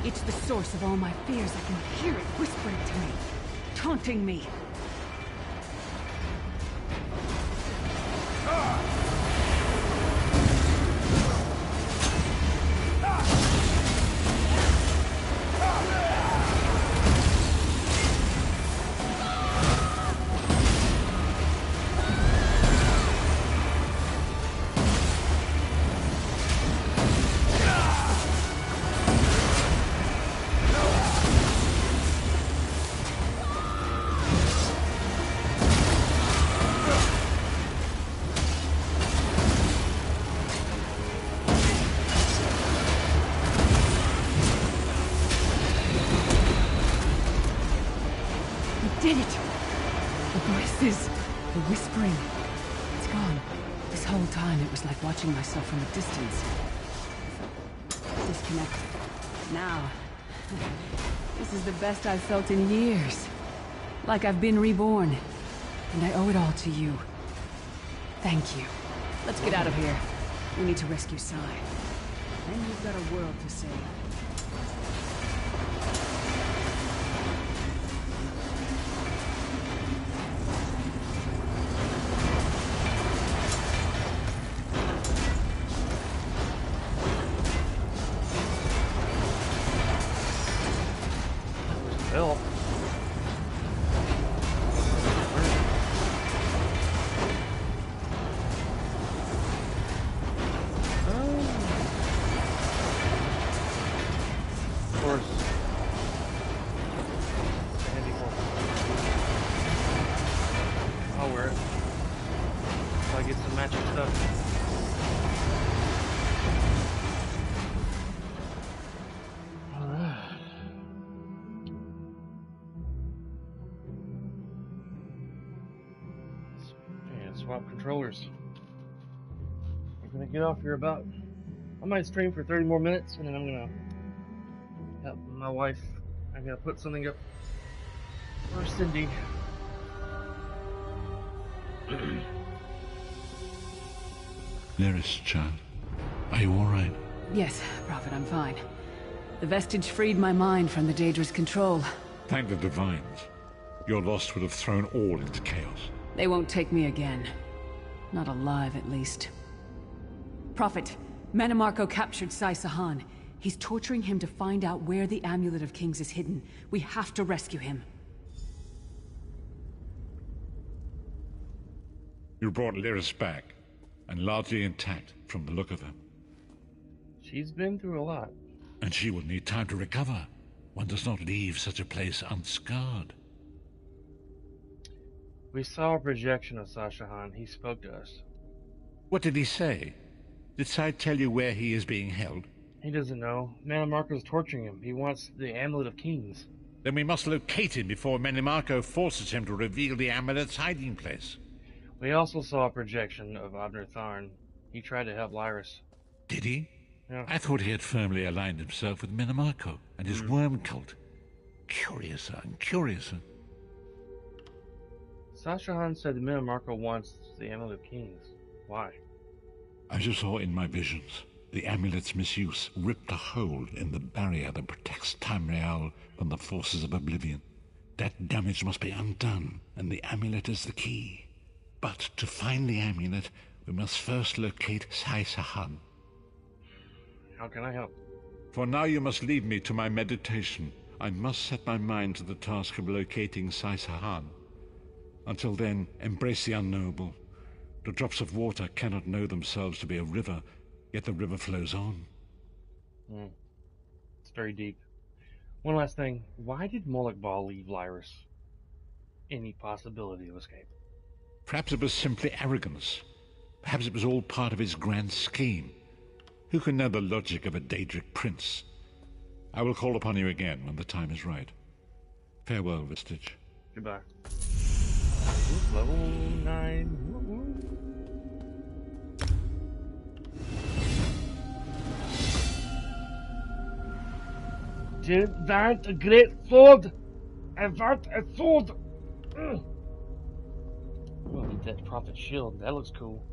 [SPEAKER 10] It's the source of all my fears. I can hear it whispering to me, taunting me. Did it! The voices, the whispering. It's gone. This whole time it was like watching myself from a distance. Disconnected. Now, This is the best I've felt in years. Like I've been reborn. And I owe it all to you. Thank you. Let's get out of here. We need to rescue Sai. And you've got a world to save.
[SPEAKER 1] Hell. Of course. Handy one. I'll wear it. So I get some matching stuff. Swap controllers. I'm gonna get off here about. I might stream for 30 more minutes, and then I'm gonna help my wife. I'm gonna put something up for Cindy.
[SPEAKER 3] Lyris, child, are you all right?
[SPEAKER 10] Yes, Prophet, I'm fine. The vestige freed my mind from the Daedra's control.
[SPEAKER 3] Thank the Divines. Your loss would have thrown all into chaos.
[SPEAKER 10] They won't take me again. Not alive, at least. Prophet, Mannimarco captured Sai Sahan. He's torturing him to find out where the Amulet of Kings is hidden. We have to rescue him.
[SPEAKER 3] You brought Lyris back, and largely intact from the look of her.
[SPEAKER 1] She's been through a lot.
[SPEAKER 3] And she will need time to recover. One does not leave such a place unscarred.
[SPEAKER 1] We saw a projection of Sai Sahan. He spoke to us.
[SPEAKER 3] What did he say? Did Sai tell you where he is being held?
[SPEAKER 1] He doesn't know. Mannimarco's torturing him. He wants the Amulet of Kings.
[SPEAKER 3] Then we must locate him before Mannimarco forces him to reveal the amulet's hiding place.
[SPEAKER 1] We also saw a projection of Abner Tharn. He tried to help Lyris.
[SPEAKER 3] Did he?
[SPEAKER 1] Yeah.
[SPEAKER 3] I thought he had firmly aligned himself with Mannimarco and his worm cult. Curiouser and curiouser.
[SPEAKER 1] Sai Sahan said that Mannimarco wants the Amulet of Kings. Why?
[SPEAKER 3] As you saw in my visions, the amulet's misuse ripped a hole in the barrier that protects Tamriel from the forces of oblivion. That damage must be undone, and the amulet is the key. But to find the amulet, we must first locate Sai Sahan.
[SPEAKER 1] How can I help?
[SPEAKER 3] For now you must leave me to my meditation. I must set my mind to the task of locating Sai Sahan. Until then, embrace the unknowable. The drops of water cannot know themselves to be a river, yet the river flows on.
[SPEAKER 1] It's very deep. One last thing. Why did Moloch Ball leave Lyris? Any possibility of escape?
[SPEAKER 3] Perhaps it was simply arrogance. Perhaps it was all part of his grand scheme. Who can know the logic of a Daedric prince? I will call upon you again when the time is right. Farewell, Vestige.
[SPEAKER 1] Goodbye. Level 9. Do you want a great sword? I want a sword! I'm gonna get that Prophet shield. That looks cool.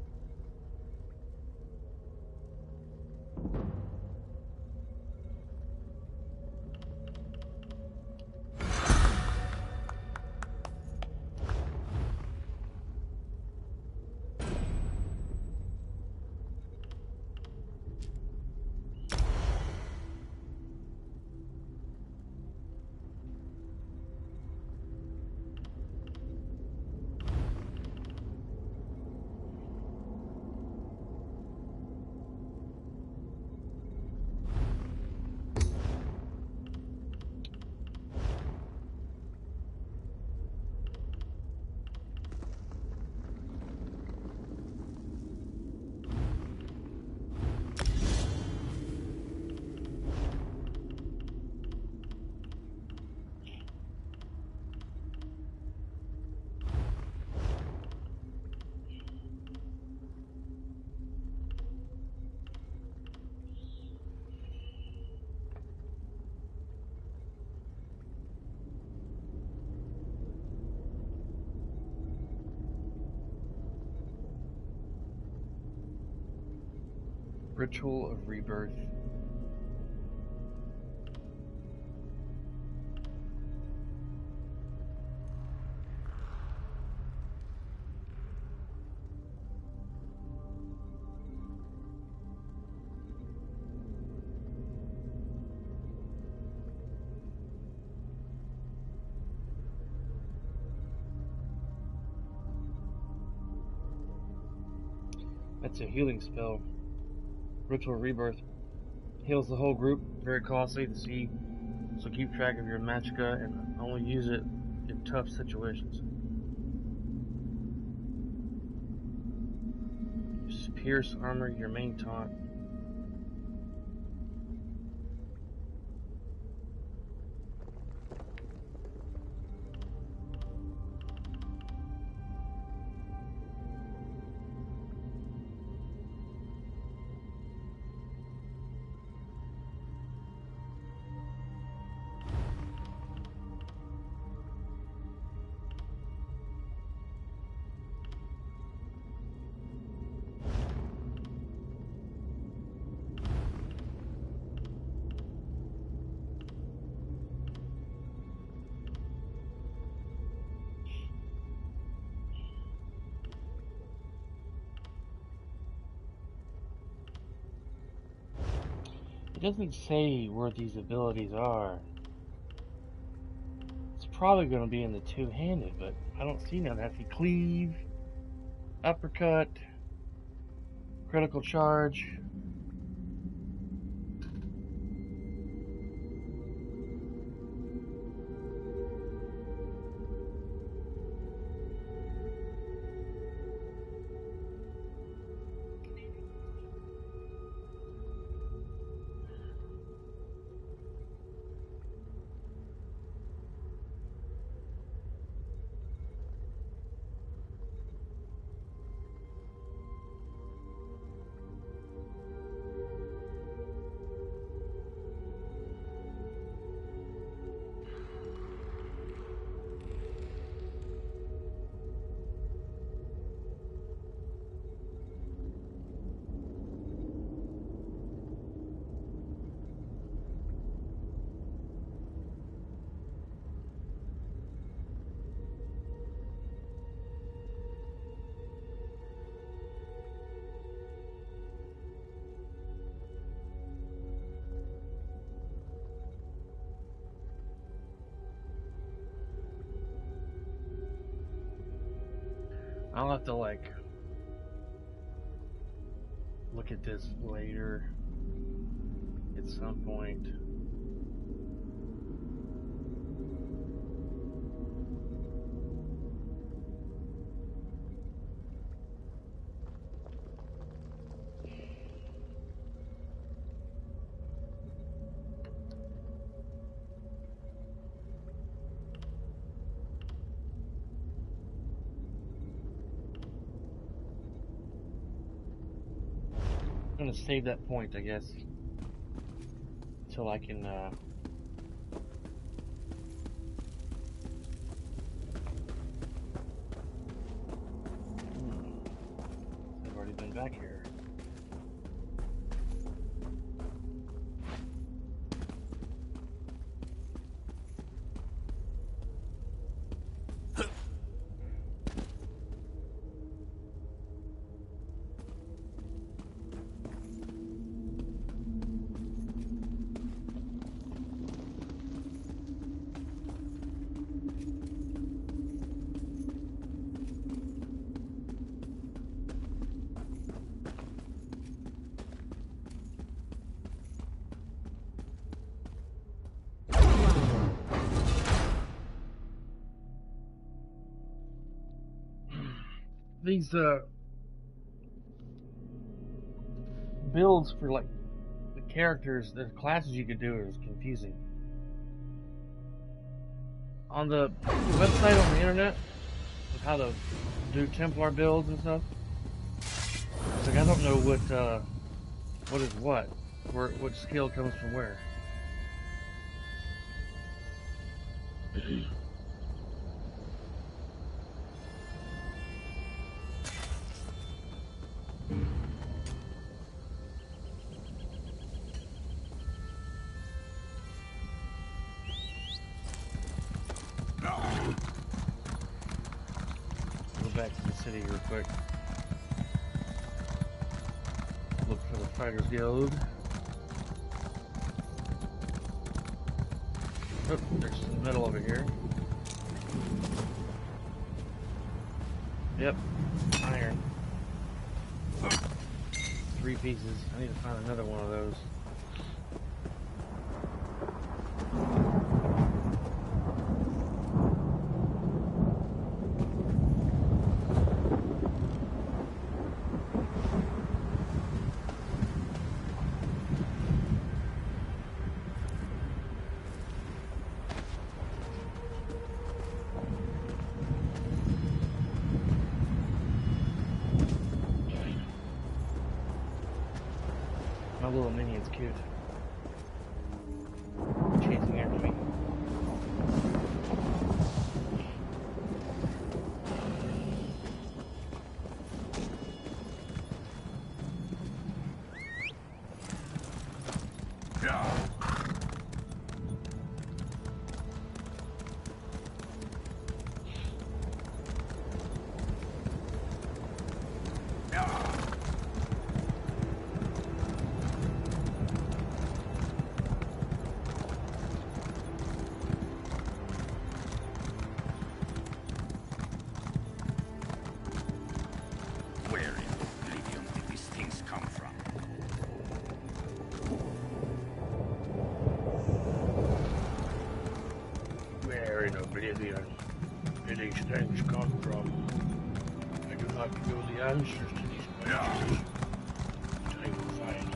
[SPEAKER 1] Ritual of Rebirth. That's a healing spell. Ritual Rebirth heals the whole group. Very costly to see, so keep track of your magicka and only use it in tough situations. Use Pierce Armor, your main taunt. It doesn't say where these abilities are. It's probably going to be in the two-handed, but I don't see none. I see cleave, uppercut, critical charge. I'll have to look at this later at some point. I'm gonna save that point, I guess, until I can, I've already been back here. These builds for the characters, the classes you could do is confusing. On the website on the internet of how to do Templar builds and stuff, it's I don't know what is what skill comes from where. back to the city real quick. Look for the Fighters Guild. Oh, there's some metal over here. Yep, iron. 3 pieces. I need to find another one of those. My little minion's cute. Chasing after me. Oblivion. Where these things come from. I do not know the answers to these questions. But I will find.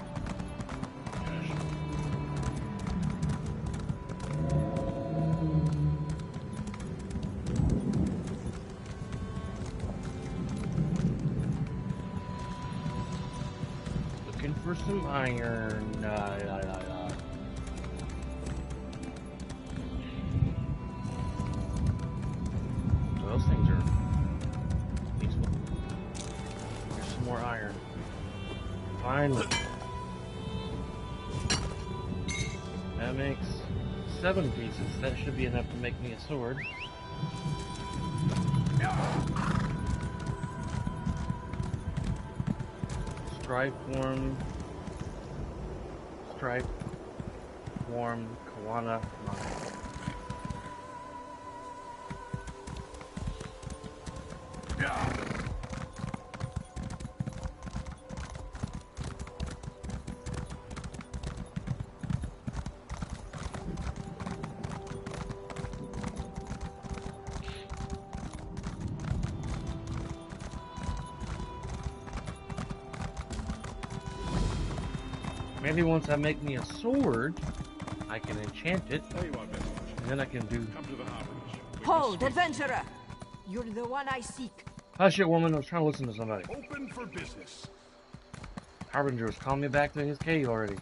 [SPEAKER 1] Yes. Looking for some iron. Those things are peaceful. There's some more iron. Finally. That makes 7 pieces. That should be enough to make me a sword. Stripe form. Kawana mine. Maybe once I make me a sword, I can enchant it, and then I can do...
[SPEAKER 8] Hold, adventurer! You're the one I seek.
[SPEAKER 1] Hush it, woman. I was trying to listen to somebody.
[SPEAKER 16] Open for business.
[SPEAKER 1] Harbinger was calling me back to his cave already.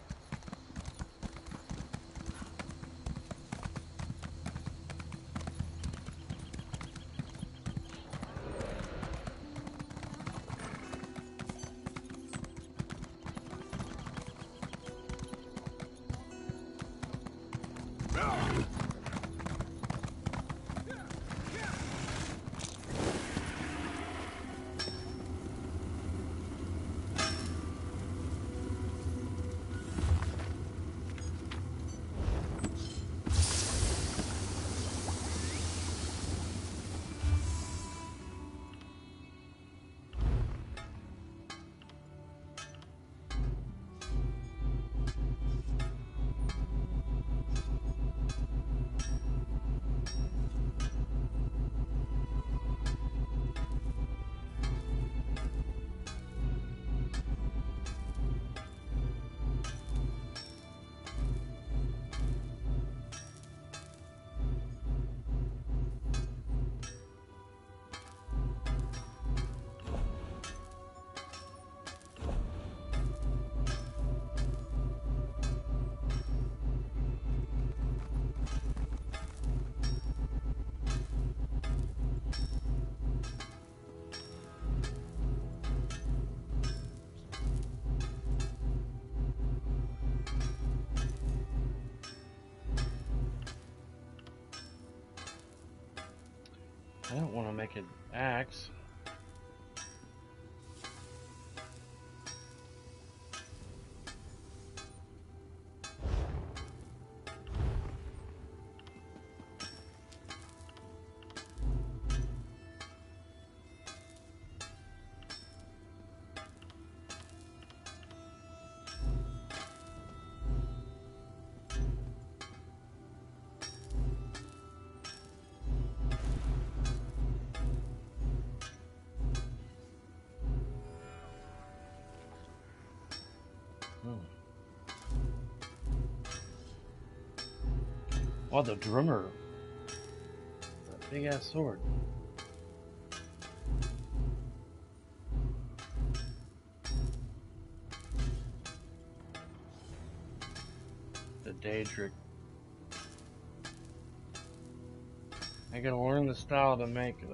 [SPEAKER 1] I don't want to make an axe. Oh, the drummer. That big ass sword. The Daedric. I gotta learn the style to make it.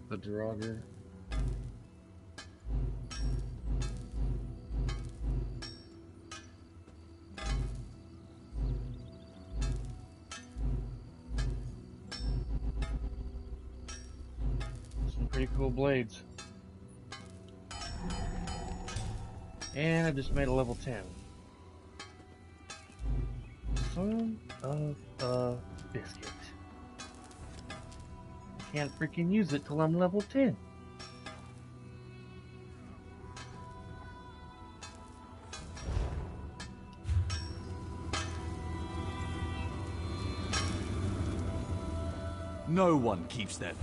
[SPEAKER 1] The Draugr. Some pretty cool blades. And I just made a level 10. Son of a biscuit. Can't freaking use it till I'm level 10.
[SPEAKER 7] No one keeps their...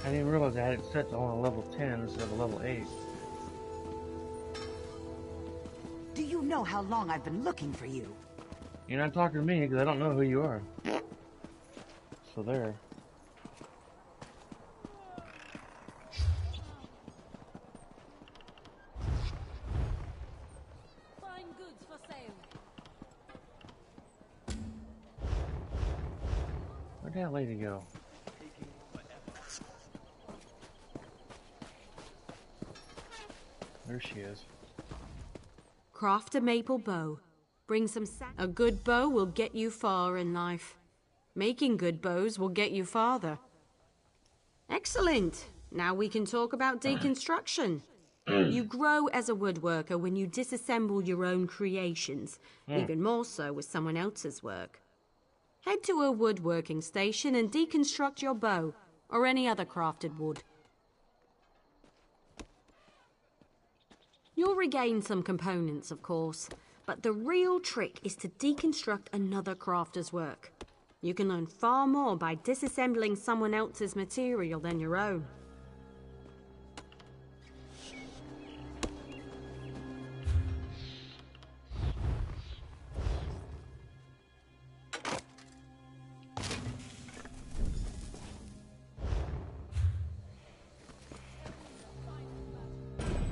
[SPEAKER 1] I didn't realize I had it set to on a level 10 instead of a level 8.
[SPEAKER 8] Do you know how long I've been looking for you?
[SPEAKER 1] You're not talking to me because I don't know who you are. So there.
[SPEAKER 17] Fine goods for sale.
[SPEAKER 1] Where'd that lady go? There she is.
[SPEAKER 9] Craft a maple bow. Bring some A good bow will get you far in life. Making good bows will get you farther. Excellent. Now we can talk about deconstruction. You grow as a woodworker when you disassemble your own creations, even more so with someone else's work. Head to a woodworking station and deconstruct your bow, or any other crafted wood. You'll regain some components, of course, but the real trick is to deconstruct another crafter's work. You can learn far more by disassembling someone else's material than your own.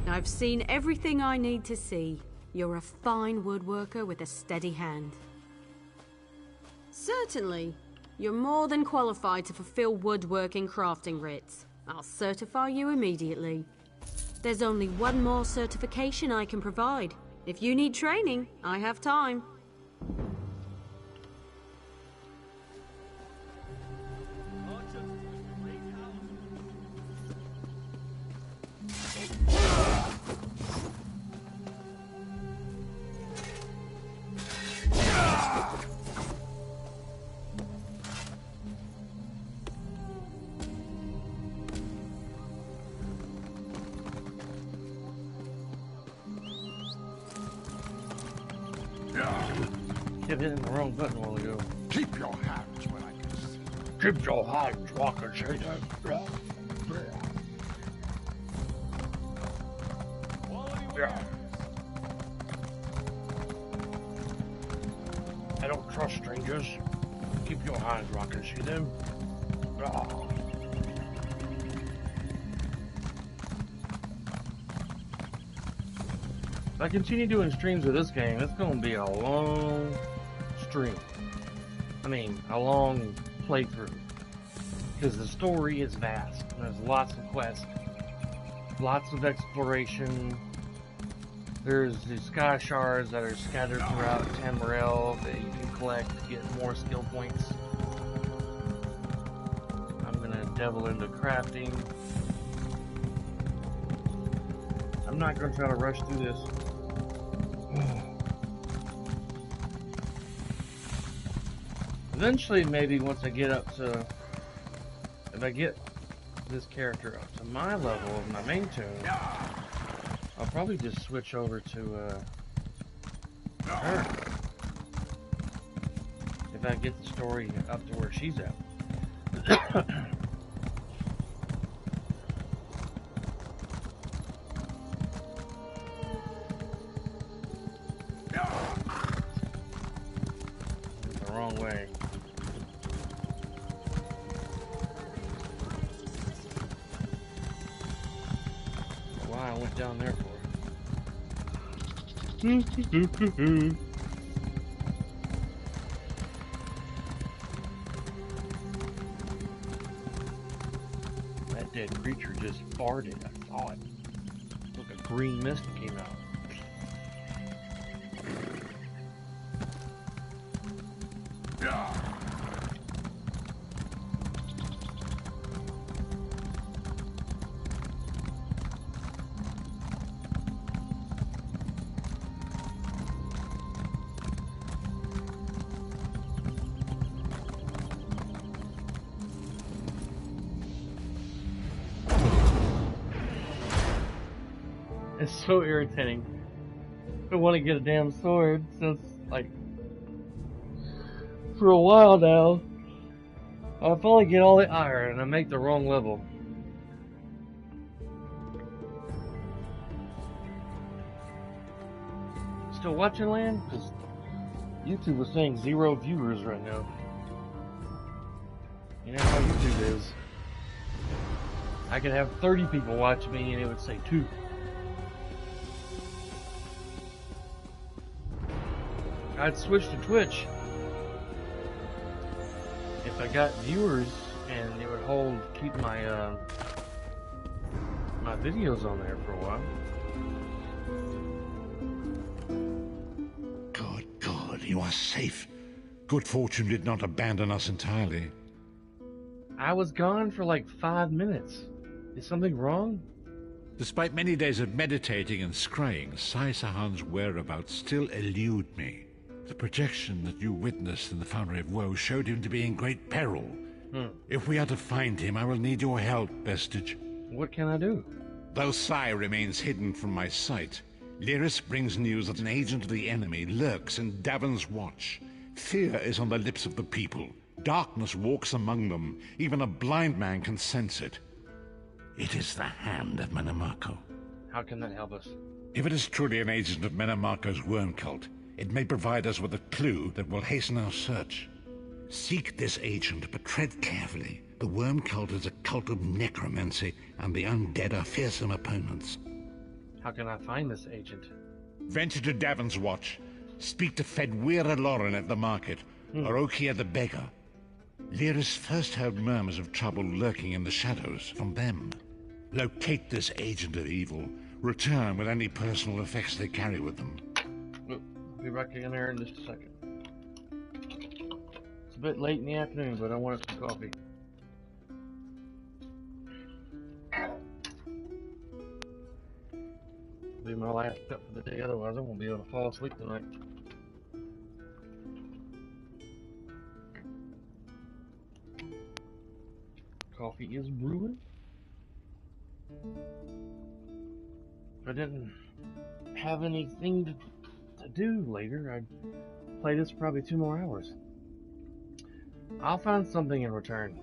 [SPEAKER 9] I've seen everything I need to see. You're a fine woodworker with a steady hand. Certainly. You're more than qualified to fulfill woodworking crafting writs. I'll certify you immediately. There's only one more certification I can provide. If you need training, I have time.
[SPEAKER 1] Kept hitting the wrong button a while ago.
[SPEAKER 11] Keep your hands where I can see.
[SPEAKER 1] Keep your hands where I can see them. Yeah. I don't trust strangers. Keep your hands where I can see them. If I continue doing streams of this game, it's going to be a long stream. I mean, a long playthrough. Because the story is vast. There's lots of quests. Lots of exploration. There's the sky shards that are scattered throughout Tamriel that you can collect to get more skill points. I'm going to delve into crafting. I'm not going to try to rush through this. Eventually, maybe once I get up to, if I get this character up to my level of my main tune, I'll probably just switch over to her. If I get the story up to where she's at. The wrong way. Why I went down there for? That dead creature just farted. I saw it. Look, a green mist came out. It's so irritating. I want to get a damn sword since, like, for a while now, I finally get all the iron and I make the wrong level. Still watching, Land? Because YouTube was saying 0 viewers right now. You know how YouTube is. I could have 30 people watch me and it would say 2. I'd switch to Twitch if I got viewers and it would keep my my videos on there for a while.
[SPEAKER 3] Good, you are safe. Good fortune did not abandon us entirely.
[SPEAKER 1] I was gone for like 5 minutes. Is something wrong?
[SPEAKER 3] Despite many days of meditating and scrying, Sai Sahan's whereabouts still elude me. The projection that you witnessed in the Foundry of Woe showed him to be in great peril. If we are to find him, I will need your help, Vestige.
[SPEAKER 1] What can I do?
[SPEAKER 3] Though Sai remains hidden from my sight, Lyris brings news that an agent of the enemy lurks in Davon's Watch. Fear is on the lips of the people. Darkness walks among them. Even a blind man can sense it. It is the hand of Menamarco.
[SPEAKER 1] How can that help us?
[SPEAKER 3] If it is truly an agent of Menamarco's worm cult, it may provide us with a clue that will hasten our search. Seek this agent, but tread carefully. The worm cult is a cult of necromancy, and the undead are fearsome opponents.
[SPEAKER 1] How can I find this agent?
[SPEAKER 3] Venture to Davon's Watch. Speak to Fedwira Lauren at the market, or Okia the beggar. Lyris first heard murmurs of trouble lurking in the shadows from them. Locate this agent of evil. Return with any personal effects they carry with them.
[SPEAKER 1] Be back in there in just a second. It's a bit late in the afternoon, but I wanted some coffee. Be my last cup for the day, otherwise I won't be able to fall asleep tonight. Coffee is brewing. If I didn't have anything to do later, I'd play this for probably 2 more hours. I'll find something in return.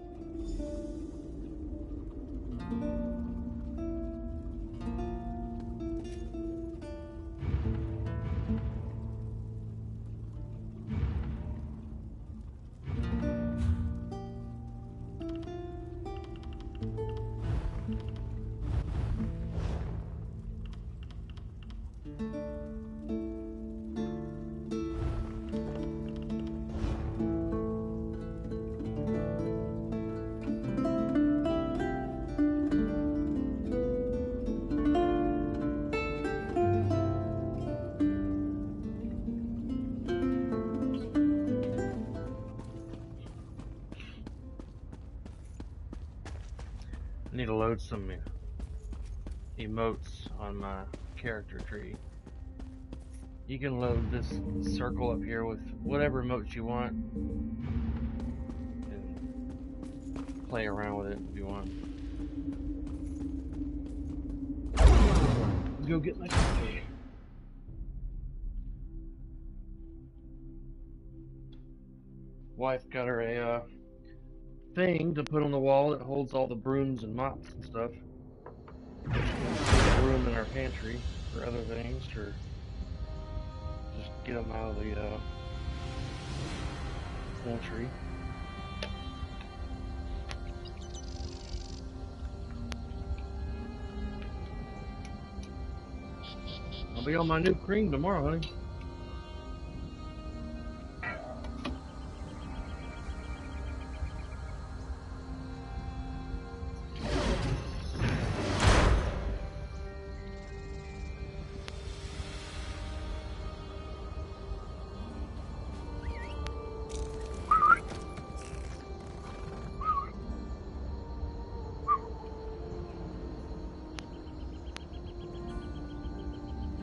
[SPEAKER 1] I need to load some emotes on my character tree. You can load this circle up here with whatever emotes you want and play around with it if you want. Let's go get my coffee. Wife got her a thing to put on the wall that holds all the brooms and mops and stuff. Put room in our pantry for other things, or just get them out of the pantry. I'll be on my new cream tomorrow, honey.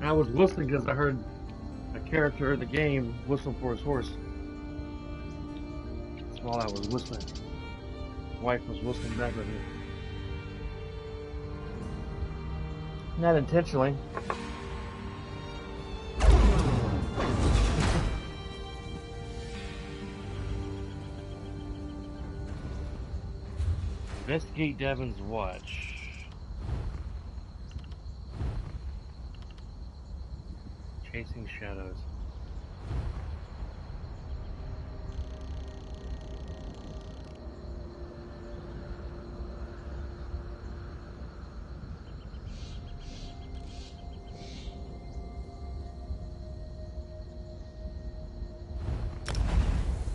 [SPEAKER 1] I was whistling because I heard a character in the game whistle for his horse. That's while I was whistling. Wife was whistling back with me. Not intentionally. Investigate Davon's watch. Chasing shadows.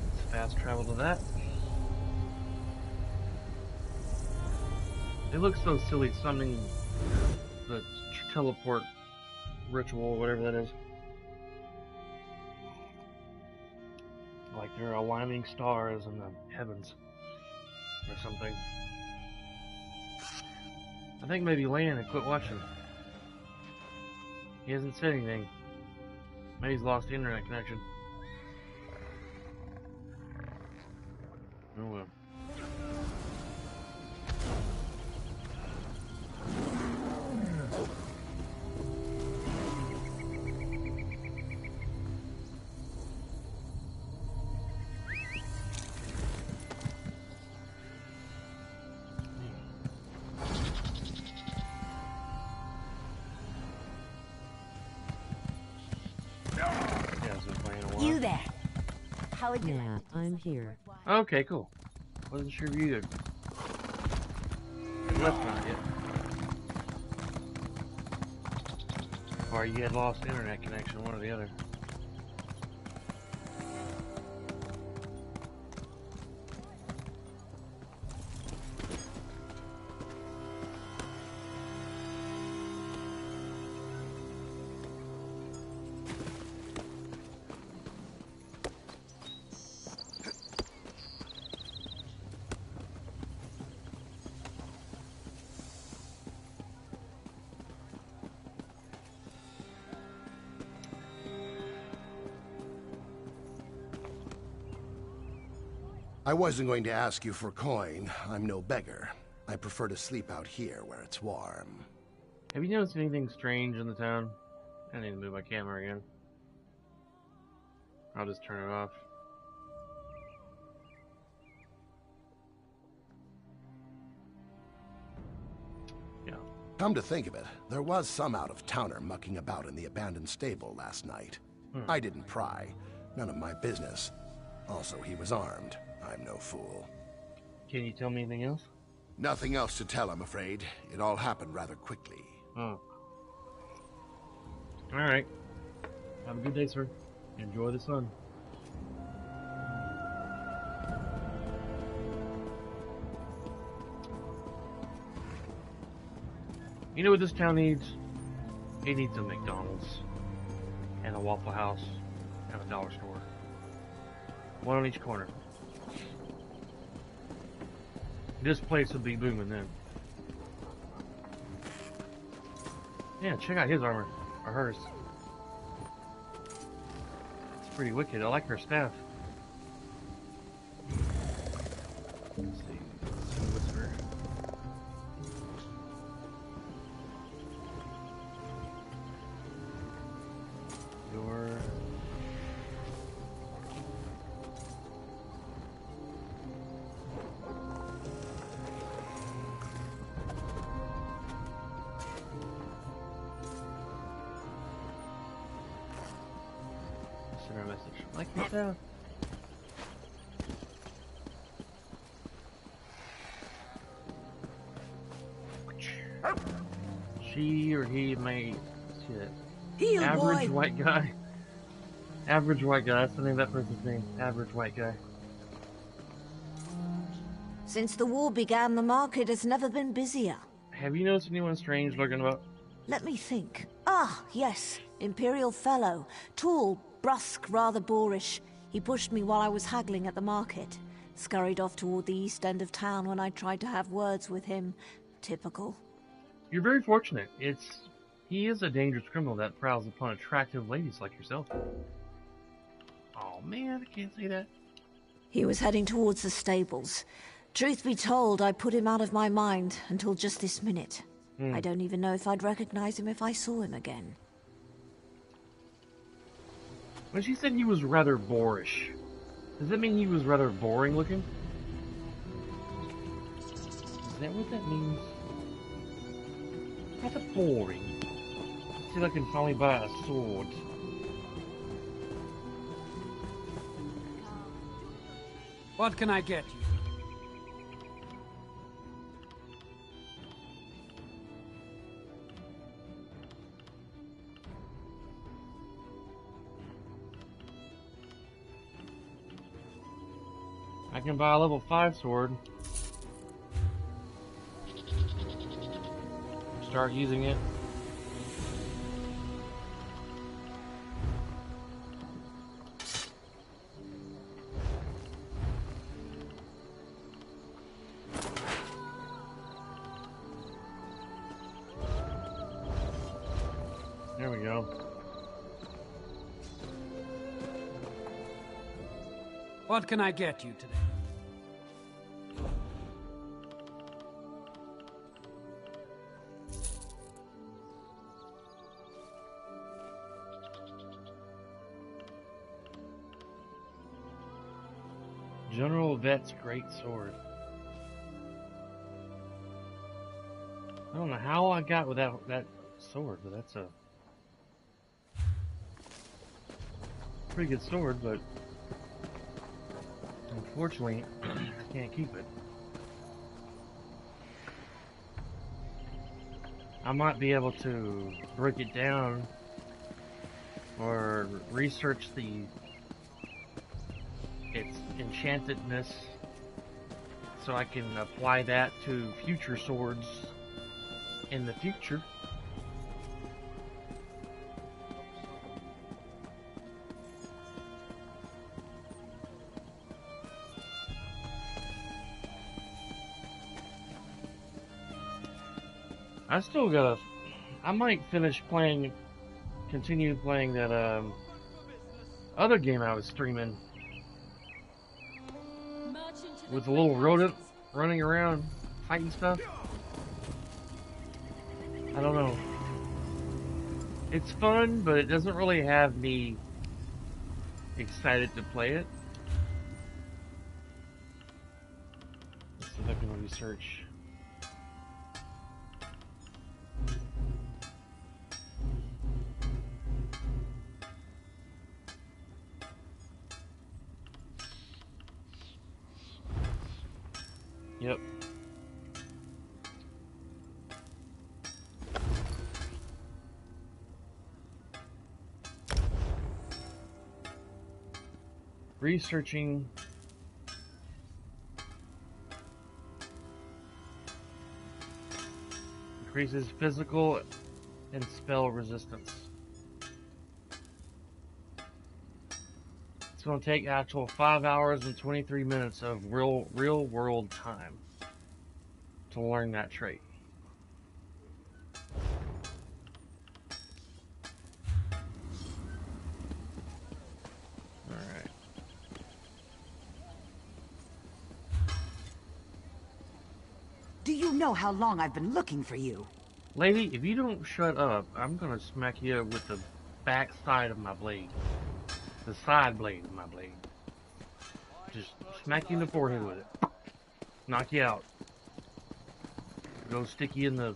[SPEAKER 1] Let's fast travel to that. It looks so silly summoning the teleport ritual, whatever that is. Like there are aligning stars in the heavens or something. I think maybe Lan had quit watching. He hasn't said anything. Maybe he's lost the internet connection. Oh well.
[SPEAKER 8] You there? How would you
[SPEAKER 2] Yeah, I'm here.
[SPEAKER 1] Okay, cool. Wasn't sure if you had left on it yet. Or you had lost internet connection, one or the other.
[SPEAKER 4] I wasn't going to ask you for coin. I'm no beggar. I prefer to sleep out here where it's warm.
[SPEAKER 1] Have you noticed anything strange in the town? I need to move my camera again. I'll just turn it off. Yeah.
[SPEAKER 4] Come to think of it, there was some out-of-towner mucking about in the abandoned stable last night. I didn't pry. None of my business. Also, he was armed. I'm no fool.
[SPEAKER 1] Can you tell me anything else?
[SPEAKER 4] Nothing else to tell, I'm afraid. It all happened rather quickly.
[SPEAKER 1] Oh. Alright. Have a good day, sir. Enjoy the sun. You know what this town needs? It needs a McDonald's, and a Waffle House, and a dollar store. One on each corner. This place would be booming then. Yeah, check out his armor. Or hers. It's pretty wicked. I like her staff. Let's see. Whisper. Your... Send her a message. Like this out. She or he may shit.
[SPEAKER 8] Heel
[SPEAKER 1] Average
[SPEAKER 8] boy.
[SPEAKER 1] white guy. Average white guy. That's the name of that person's name. Average white guy.
[SPEAKER 8] Since the war began, the market has never been busier.
[SPEAKER 1] Have you noticed anyone strange looking about?
[SPEAKER 8] Let me think. Ah, yes. Imperial fellow. Tall, brusque, rather boorish. He pushed me while I was haggling at the market. Scurried off toward the east end of town when I tried to have words with him. Typical.
[SPEAKER 1] You're very fortunate. He is a dangerous criminal that prowls upon attractive ladies like yourself. Oh man, I can't say that.
[SPEAKER 8] He was heading towards the stables. Truth be told, I put him out of my mind until just this minute. I don't even know if I'd recognize him if I saw him again.
[SPEAKER 1] When she said he was rather boorish, does that mean he was rather boring looking? Is that what that means? Rather boring. See if I can finally buy a sword.
[SPEAKER 18] What can I get you?
[SPEAKER 1] I can buy a level 5 sword. Start using it. There we go.
[SPEAKER 18] What can I get you today?
[SPEAKER 1] General Vet's great sword. I don't know how I got with that sword, but that's a pretty good sword, but unfortunately I can't keep it. I might be able to break it down or research its enchantedness so I can apply that to future swords in the future. I might continue playing that other game I was streaming with the little rodent running around fighting stuff. I don't know. It's fun, but it doesn't really have me excited to play it. Let's see if I can research. Yep. Researching increases physical and spell resistance. It's going to take actual 5 hours and 23 minutes of real world time to learn that trait. Alright.
[SPEAKER 19] Do you know how long I've been looking for you?
[SPEAKER 1] Lady, if you don't shut up, I'm gonna smack you with the back side of my blade. The side blade of my blade. Just smack you in the forehead with it. Knock you out. Go stick you in the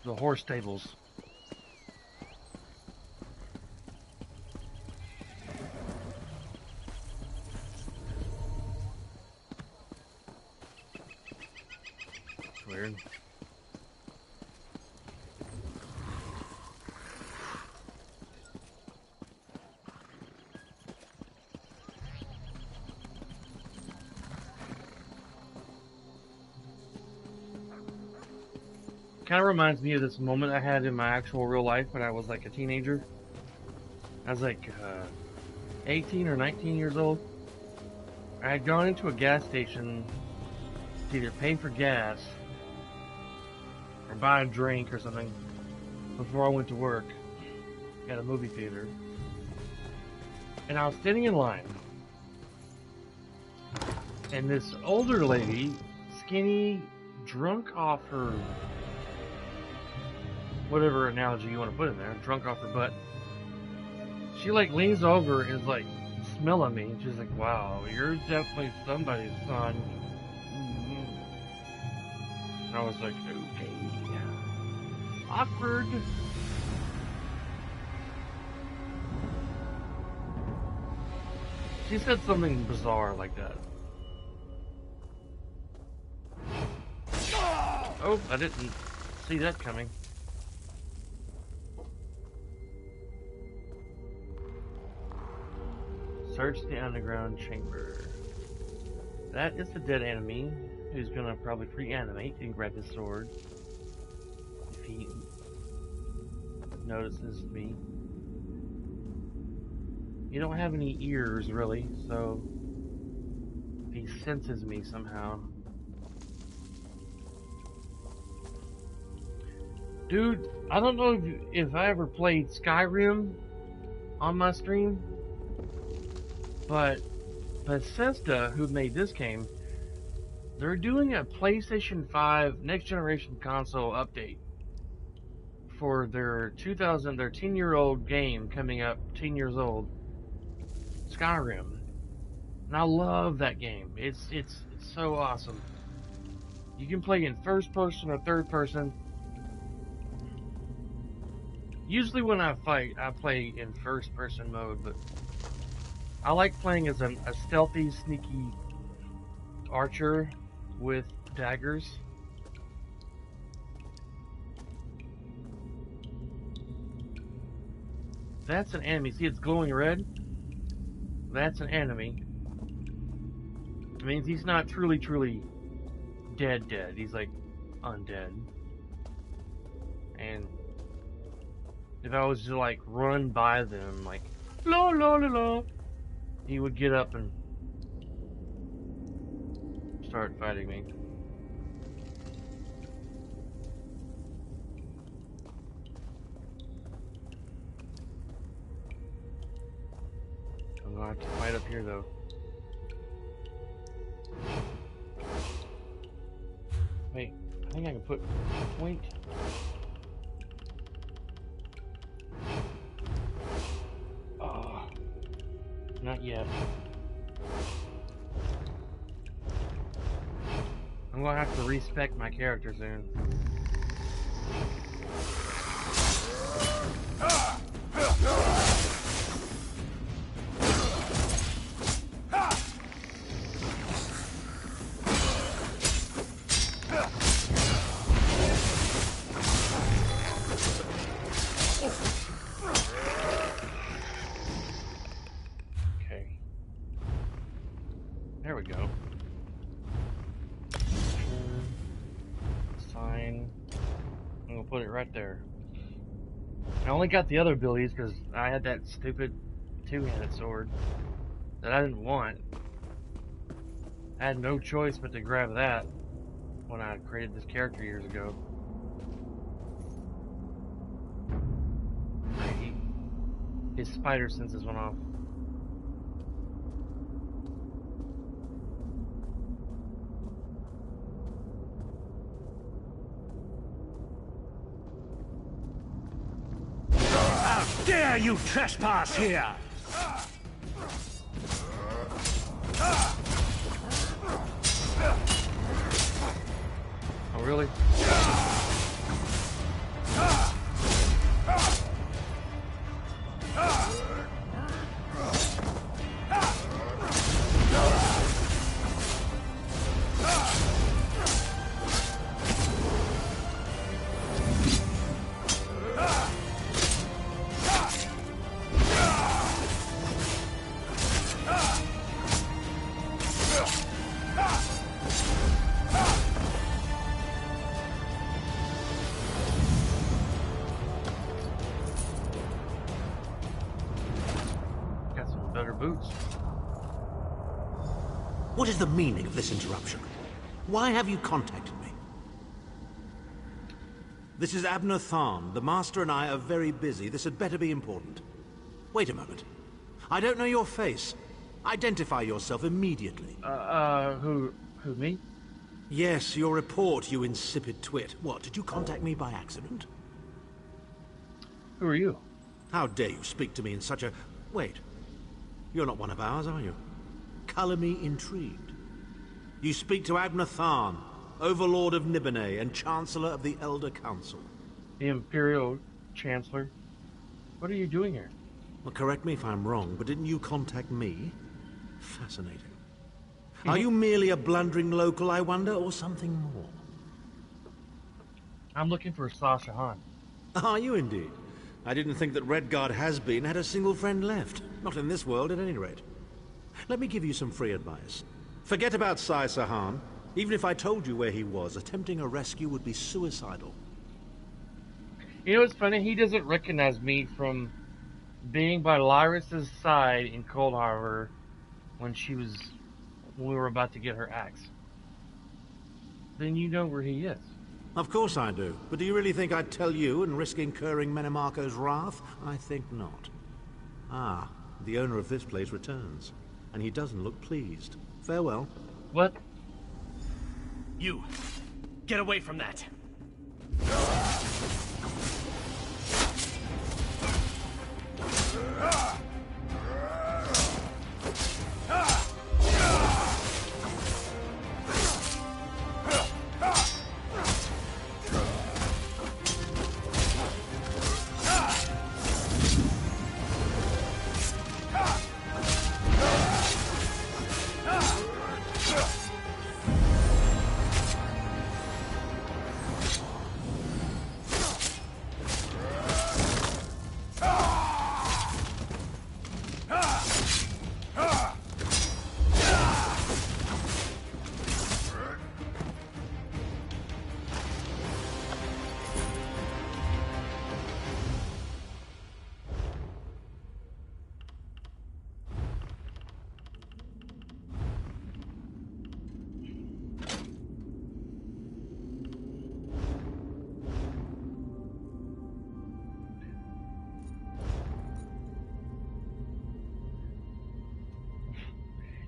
[SPEAKER 1] horse stables. Weird. Kind of reminds me of this moment I had in my actual real life when I was like a teenager. I was like 18 or 19 years old. I had gone into a gas station to either pay for gas or buy a drink or something before I went to work at a movie theater. And I was standing in line. And this older lady, skinny, drunk off her, whatever analogy you want to put in there, drunk off her butt, she like leans over and is like smelling me. And she's like, wow, you're definitely somebody's son. And I was like, okay. Awkward. She said something bizarre like that. Oh, I didn't see that coming. Search the underground chamber. That is the dead enemy who's gonna probably reanimate and grab his sword if he notices me. You don't have any ears really, so he senses me somehow. Dude, I don't know if I ever played Skyrim on my stream, but Bethesda, who made this game, they're doing a PlayStation 5 next generation console update for their 10-year-old game coming up, 10 years old, Skyrim. And I love that game. It's so awesome. You can play in first person or third person. Usually when I fight, I play in first person mode, but I like playing as a stealthy, sneaky archer with daggers. That's an enemy. See, it's glowing red? That's an enemy. It means he's not truly dead. He's like undead. And if I was to like run by them like la la la la, he would get up and start fighting me. I'm gonna have to fight up here though. Wait, I think I can put a point. Not yet. I'm gonna have to respec my character soon. Okay. There we go. Sign. I'm gonna put it right there. I only got the other abilities because I had that stupid two-handed sword that I didn't want. I had no choice but to grab that when I created this character years ago. His spider senses went off.
[SPEAKER 15] How dare you trespass here!
[SPEAKER 1] Oh, really? Boots.
[SPEAKER 15] What is the meaning of this interruption? Why have you contacted me? This is Abner Tharn. The Master and I are very busy. This had better be important. Wait a moment. I don't know your face. Identify yourself immediately.
[SPEAKER 1] Who me?
[SPEAKER 15] Yes, your report, you insipid twit. What, did you contact me by accident?
[SPEAKER 1] Who are you?
[SPEAKER 15] How dare you speak to me in such a... Wait. You're not one of ours, are you? Color me intrigued. You speak to Abner Tharn, Overlord of Nibene and Chancellor of the Elder Council.
[SPEAKER 1] The Imperial Chancellor? What are you doing here?
[SPEAKER 15] Well, correct me if I'm wrong, but didn't you contact me? Fascinating. Are you merely a blundering local, I wonder, or something more?
[SPEAKER 1] I'm looking for Sasha Han.
[SPEAKER 15] Are you indeed? I didn't think that Redguard has-been had a single friend left. Not in this world, at any rate. Let me give you some free advice. Forget about Sai Sahan. Even if I told you where he was, attempting a rescue would be suicidal.
[SPEAKER 1] You know what's funny? He doesn't recognize me from being by Lyris's side in Cold Harbor when we were about to get her axe. Then you know where he is.
[SPEAKER 15] Of course I do. But do you really think I'd tell you and risk incurring Menemarco's wrath? I think not. Ah, the owner of this place returns. And he doesn't look pleased. Farewell.
[SPEAKER 1] What?
[SPEAKER 20] You! Get away from that!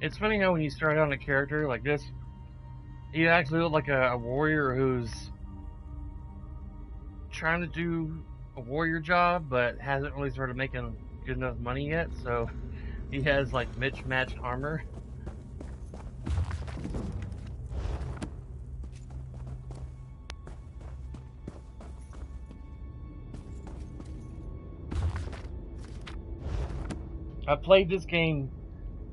[SPEAKER 20] It's funny how when you start out on a character like this, you actually look like a warrior who's trying to do a warrior job, but hasn't really started making good enough money yet. So He has like mismatched armor. I played this game,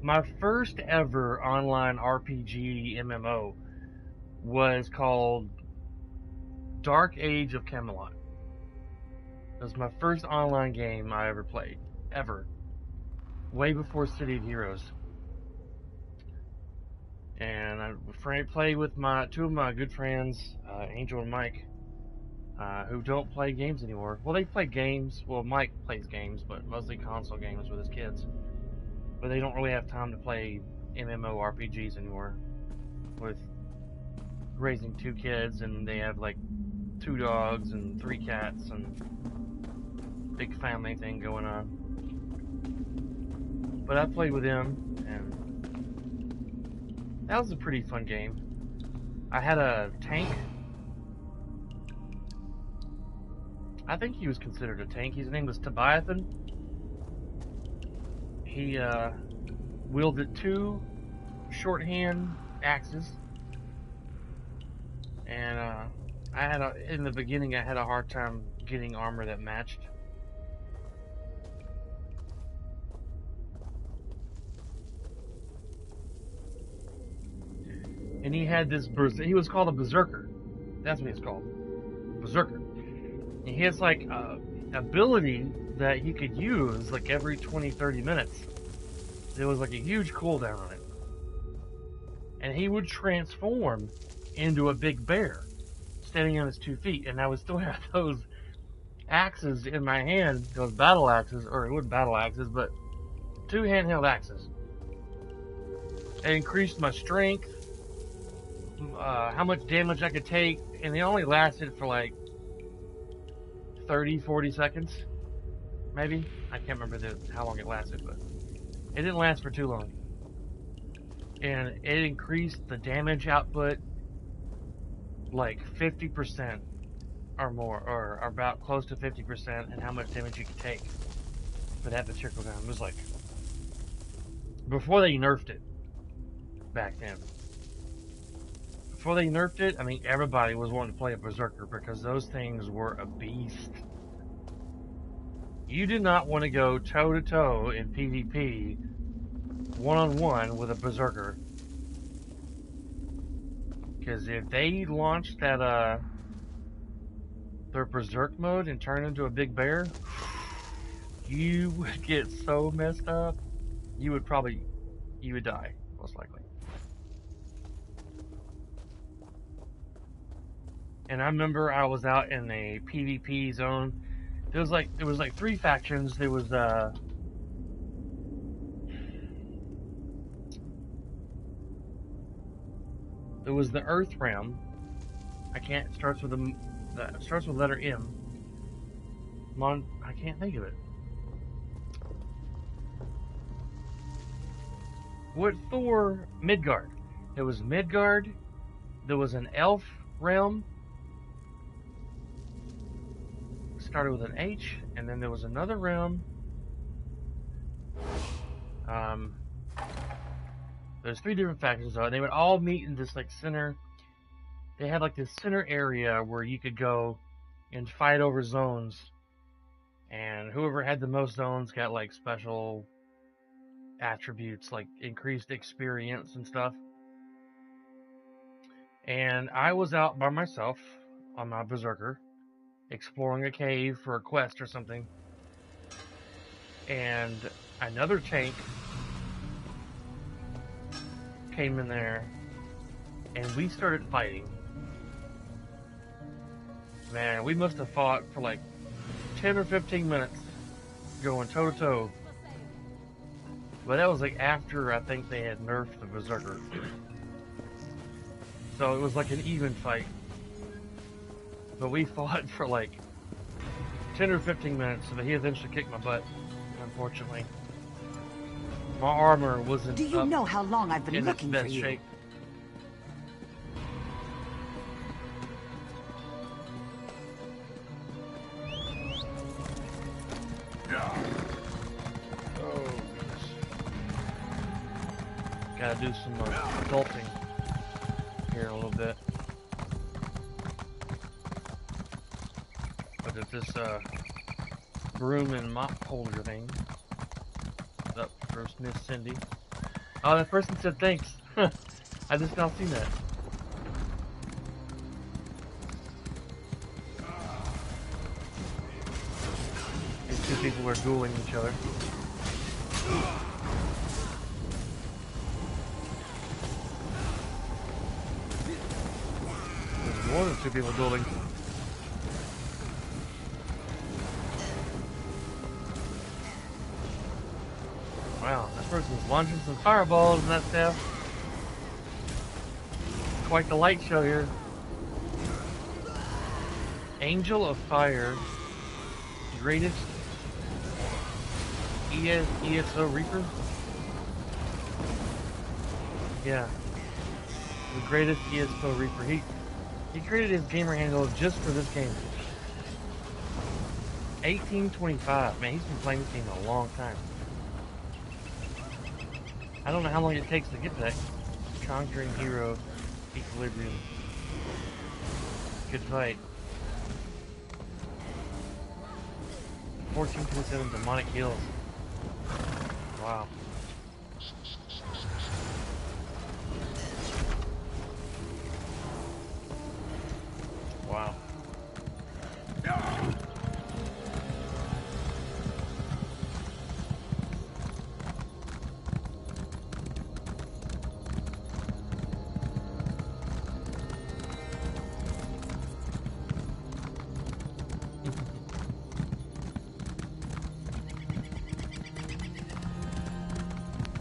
[SPEAKER 20] my first ever online RPG MMO was called Dark Age of Camelot. It was my first online game I ever played, ever. Way before City of Heroes. And I played with two of my good friends, Angel and Mike, who don't play games anymore. Well, they play games. Well, Mike plays games, but mostly console games with his kids. But they don't really have time to play MMORPGs anymore. With raising 2 kids, and they have like 2 dogs and 3 cats, and big family thing going on. But I played with him, and that was a pretty fun game. I had a tank. I think he was considered a tank. His name was Tobiathan. He wielded 2 shorthand axes, and in the beginning I had a hard time getting armor that matched. And he had this he was called a berserker. That's what he's called, berserker. And he has like ability that he could use like every 20-30 minutes. There was like a huge cooldown on it. And he would transform into a big bear standing on his 2 feet. And I would still have those axes in my hand, those battle axes, or it wasn't battle axes, but 2 handheld axes. It increased my strength, how much damage I could take, and it only lasted for like 30-40 seconds, maybe. I can't remember how long it lasted, but it didn't last for too long. And it increased the damage output like 50% or more, or about close to 50%, and how much damage you could take for that particular time. It was like before they nerfed it back then. Before they nerfed it, I mean, everybody was wanting to play a berserker because those things were a beast. You did not want to go toe-to-toe in PvP one-on-one with a berserker. Because if they launched that, their berserk mode and turn into a big bear, you would get so messed up, you would die, most likely. And I remember I was out in a PvP zone. There was like 3 factions. There was there was the Earth Realm. It starts with letter M. I can't think of it. What for? Midgard. There was Midgard. There was an Elf Realm. Started with an H, and then there was another realm. There's 3 different factions, and they would all meet in this like center. They had like this center area where you could go and fight over zones, and whoever had the most zones got like special attributes, like increased experience and stuff. And I was out by myself on my berserker, exploring a cave for a quest or something, and another tank came in there, and we started fighting. Man, we must have fought for like 10 or 15 minutes, going toe to toe. But that was like after I think they had nerfed the berserker. So it was like an even fight. But we fought for like 10 or 15 minutes, but he eventually kicked my butt, unfortunately. My armor wasn't
[SPEAKER 19] Do you know how long I've been
[SPEAKER 20] in
[SPEAKER 19] looking
[SPEAKER 20] its
[SPEAKER 19] for
[SPEAKER 20] best
[SPEAKER 19] you?
[SPEAKER 20] shape.
[SPEAKER 16] Oh, goodness.
[SPEAKER 20] Gotta do some adulting here a little bit. But it's this broom and mop holder thing. Up first, Miss Cindy. Oh, that person said thanks. I just now seen that. These two people are dueling each other. There's more than two people dueling. Wow, that person's launching some fireballs and that stuff. Quite the light show here. Angel of Fire. Greatest ESO Reaper? Yeah. The greatest ESO Reaper. He created his gamer handle just for this game. 1825. Man, he's been playing this game a long time. I don't know how long it takes to get to that Conquering Hero Equilibrium. Good fight. 1427 Demonic Hills. Wow. Wow.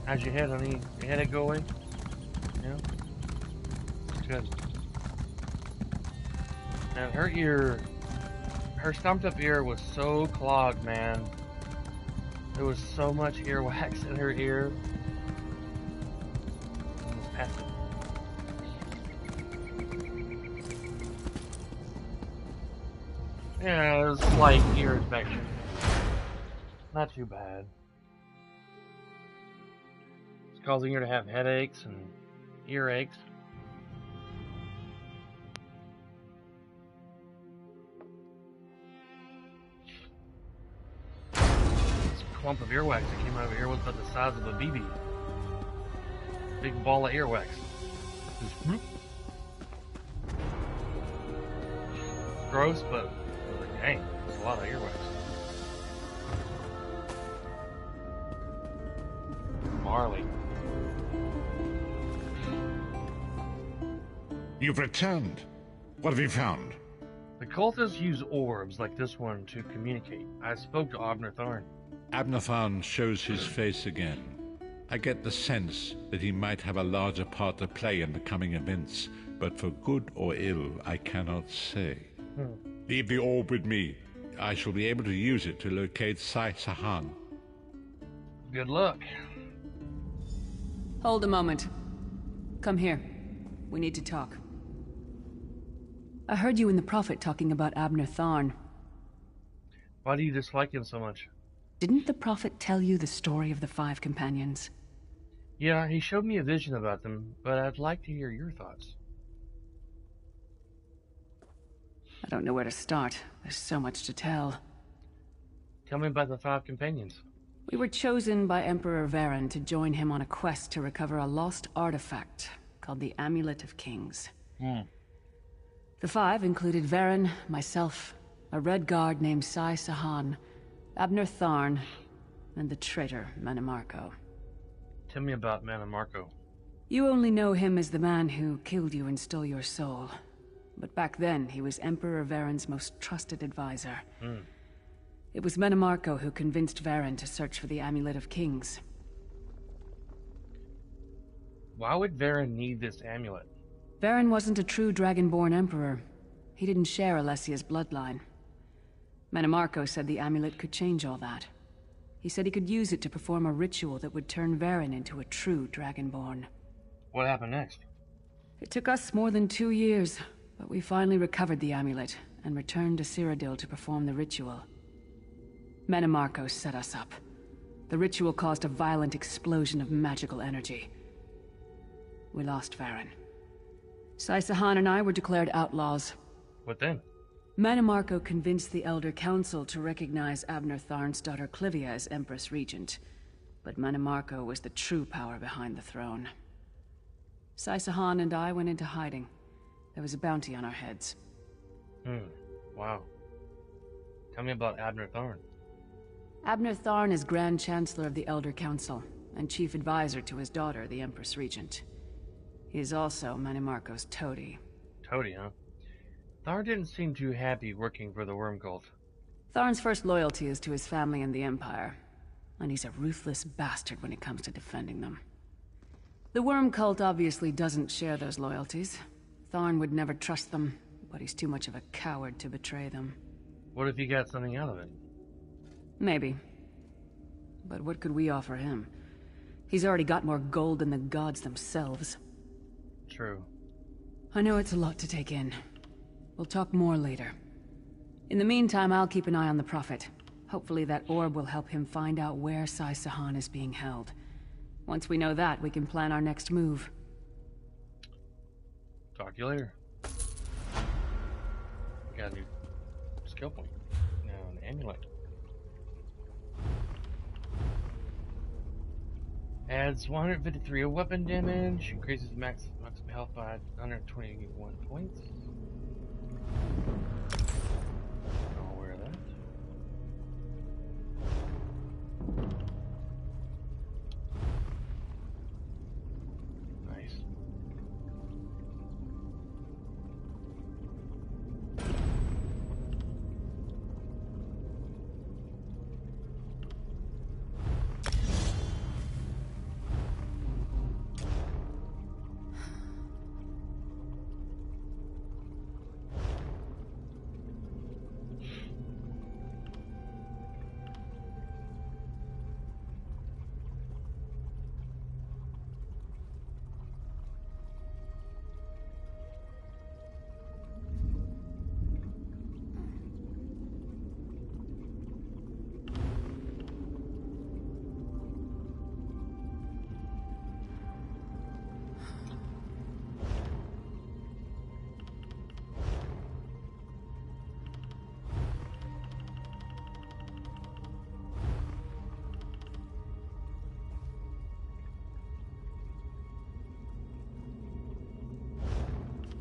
[SPEAKER 20] How's your head, honey? Your headache go away? Yeah? Good. And her ear, her stumped up ear was so clogged, man. There was so much earwax in her ear. Almost passed it. Yeah, it was slight ear infection. Not too bad. Causing her to have headaches and earaches. This clump of earwax that came out of her ear was about the size of a BB. Big ball of earwax. Just whoop. Gross, but dang, that's a lot of earwax. Marley.
[SPEAKER 3] You've returned. What have you found?
[SPEAKER 20] The cultists use orbs like this one to communicate. I spoke to Abner Tharn.
[SPEAKER 3] Abner Tharn shows his face again. I get the sense that he might have a larger part to play in the coming events, but for good or ill, I cannot say. Leave the orb with me. I shall be able to use it to locate Sai Sahan.
[SPEAKER 20] Good luck.
[SPEAKER 10] Hold a moment. Come here. We need to talk. I heard you and the Prophet talking about Abner Tharn.
[SPEAKER 20] Why do you dislike him so much?
[SPEAKER 10] Didn't the Prophet tell you the story of the 5 companions?
[SPEAKER 20] Yeah, he showed me a vision about them, but I'd like to hear your thoughts.
[SPEAKER 10] I don't know where to start. There's so much to tell.
[SPEAKER 20] Tell me about the 5 companions.
[SPEAKER 10] We were chosen by Emperor Varen to join him on a quest to recover a lost artifact called the Amulet of Kings. The 5 included Varen, myself, a Red Guard named Sai Sahan, Abner Tharn, and the traitor Mannimarco.
[SPEAKER 20] Tell me about Mannimarco.
[SPEAKER 10] You only know him as the man who killed you and stole your soul. But back then, he was Emperor Varen's most trusted advisor. It was Mannimarco who convinced Varen to search for the Amulet of Kings.
[SPEAKER 20] Why would Varen need this amulet?
[SPEAKER 10] Varen wasn't a true Dragonborn Emperor. He didn't share Alessia's bloodline. Mannimarco said the amulet could change all that. He said he could use it to perform a ritual that would turn Varen into a true Dragonborn.
[SPEAKER 20] What happened next?
[SPEAKER 10] It took us more than 2 years, but we finally recovered the amulet and returned to Cyrodiil to perform the ritual. Mannimarco set us up. The ritual caused a violent explosion of magical energy. we lost Farron. Saisahan and I were declared outlaws.
[SPEAKER 20] What then?
[SPEAKER 10] Manimarco convinced the Elder Council to recognize Abner Tharn's daughter Clivia as Empress Regent. But Manimarco was the true power behind the throne. Saisahan and I went into hiding. There was a bounty on our heads.
[SPEAKER 20] Wow. Tell me about Abner Tharn.
[SPEAKER 10] Abner Tharn is Grand Chancellor of the Elder Council, and Chief Advisor to his daughter, the Empress Regent. He is also Manimarco's toady.
[SPEAKER 20] Toady, huh? Tharn didn't seem too happy working for the Worm Cult.
[SPEAKER 10] Tharn's first loyalty is to his family and the Empire, and he's a ruthless bastard when it comes to defending them. The Worm Cult obviously doesn't share those loyalties. Tharn would never trust them, but he's too much of a coward to betray them.
[SPEAKER 20] What if he got something out of it?
[SPEAKER 10] Maybe. But what could we offer him? He's already got more gold than the gods themselves.
[SPEAKER 20] True.
[SPEAKER 10] I know it's a lot to take in. We'll talk more later. In the meantime, I'll keep an eye on the Prophet. Hopefully that orb will help him find out where Saisahan is being held. Once we know that, we can plan our next move.
[SPEAKER 20] Talk to you later. Got a new skill point. Now an amulet. Adds 153 of weapon damage, increases maximum health by 121 points. I'll wear that. Nice.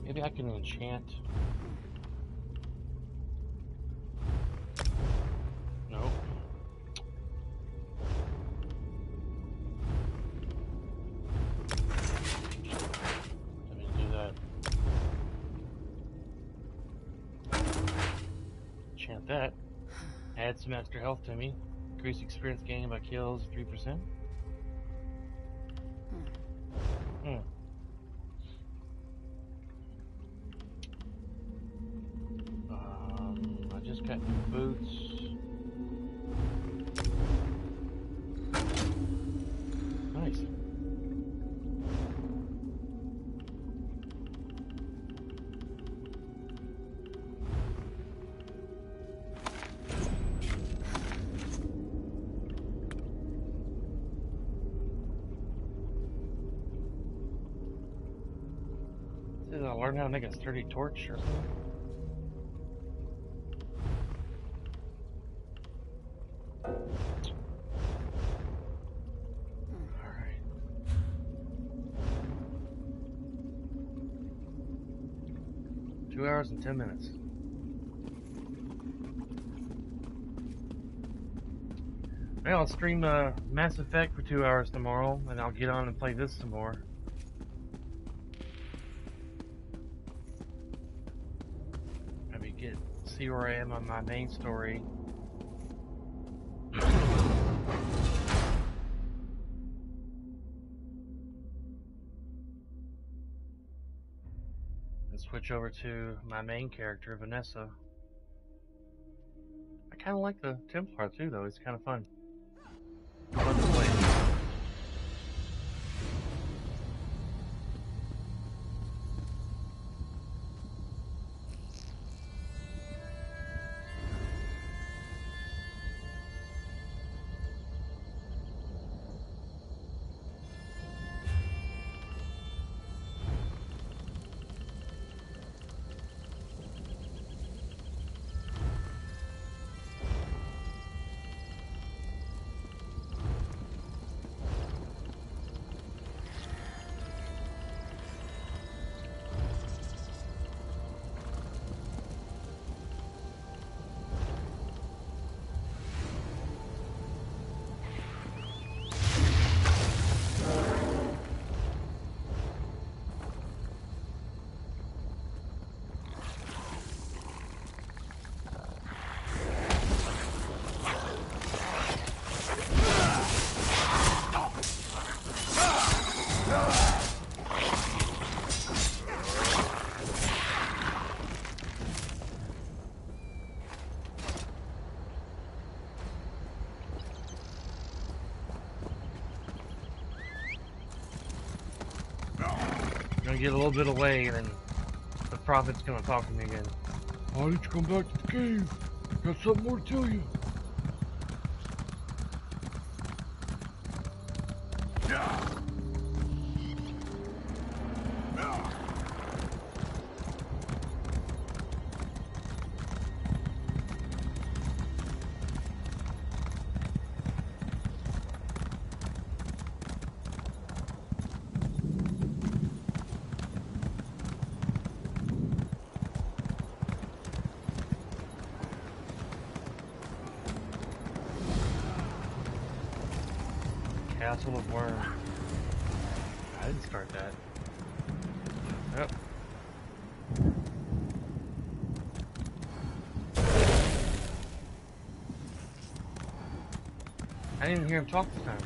[SPEAKER 20] Maybe I can enchant. Nope. Let me do that. Enchant that. Add some extra health to me. Increase experience gain by kills 3%. I just got new boots. Nice. Did I learn how to make a sturdy torch or something? Alright. Two hours and 10 minutes. Well, I'll stream Mass Effect for 2 hours tomorrow, and I'll get on and play this some more. See where I am on my main story. And switch over to my main character, Vanessa. I kind of like the Templar too, though. It's kind of fun. Fun to play. gonna get a little bit away, and then the prophet's gonna talk to me again. Why did you come back to the cave? Got something more to tell you. Castle of Worm. I didn't start that. Yep. I didn't even hear him talk this time.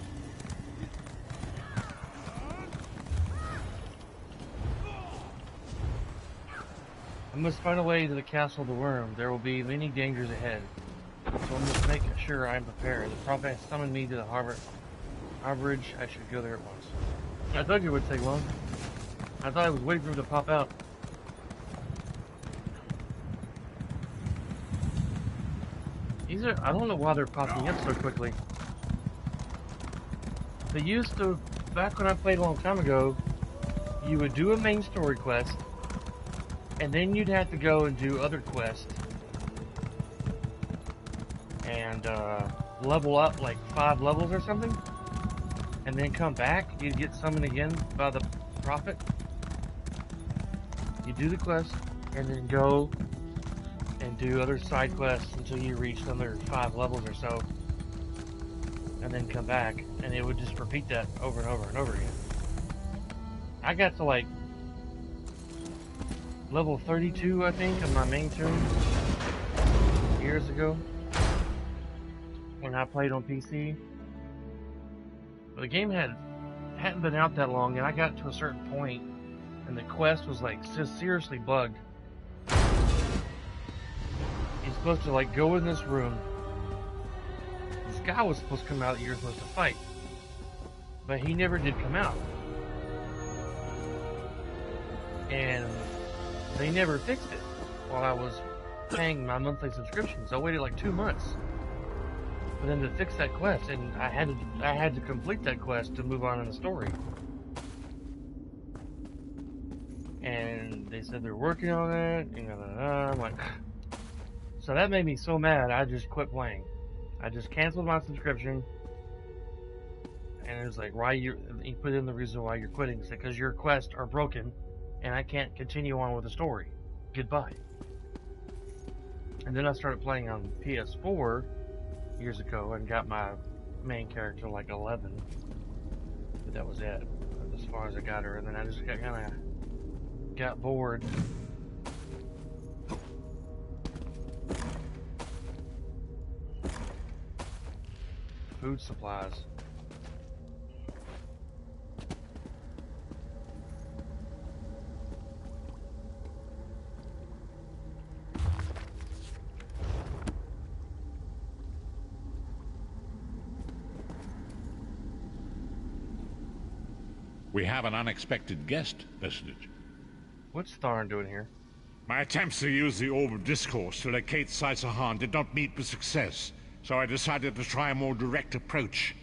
[SPEAKER 20] I must find a way to the Castle of the Worm. There will be many dangers ahead. So I must make sure I am prepared. The prophet has summoned me to the harborage. I should go there at once. I told you it would take long. I thought I was waiting for him to pop out. These are, I don't know why they're popping up so quickly. They used to, back when I played a long time ago, you would do a main story quest, and then you'd have to go and do other quests. And, level up like 5 levels or something. And then come back, you'd get summoned again by the prophet. You do the quest, and then go and do other side quests until you reach another 5 levels or so. And then come back, and it would just repeat that over and over and over again. I got to like level 32, I think, of my main tune years ago when I played on PC. But the game hadn't been out that long, and I got to a certain point, and the quest was like just seriously bugged. You're supposed to like go in this room. This guy was supposed to come out that you're supposed to fight, but he never did come out, and they never fixed it while I was paying my monthly subscription. So I waited like 2 months for them to fix that quest, and I had to complete that quest to move on in the story. And they said they're working on it, and I'm like, so that made me so mad. I just quit playing. I just canceled my subscription, and it was like, why you put in the reason why you're quitting? It's because your quests are broken, and I can't continue on with the story. Goodbye. And then I started playing on PS4 years ago and got my main character like 11, but that was it as far as I got her. And then I just kind of got bored. Food supplies.
[SPEAKER 3] We have an unexpected guest, Vestige.
[SPEAKER 20] What's Tharn doing here?
[SPEAKER 3] My attempts to use the Orb of Discourse to locate Sai-Sahan did not meet with success, so I decided to try a more direct approach.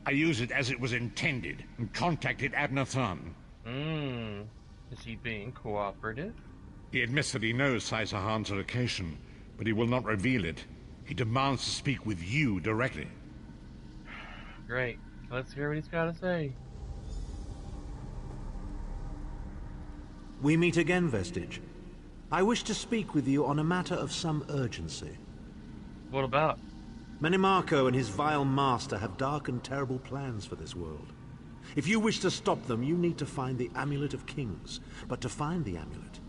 [SPEAKER 3] I used it as it was intended, and contacted Abnur Tharn.
[SPEAKER 20] Is he being cooperative?
[SPEAKER 3] He admits that he knows Sai-Sahan's location, but he will not reveal it. He demands to speak with you directly.
[SPEAKER 20] Great. Let's hear what he's got to say.
[SPEAKER 15] We meet again, Vestige. I wish to speak with you on a matter of some urgency.
[SPEAKER 20] What about?
[SPEAKER 15] Mannimarco and his vile master have dark and terrible plans for this world. If you wish to stop them, you need to find the Amulet of Kings. But to find the amulet,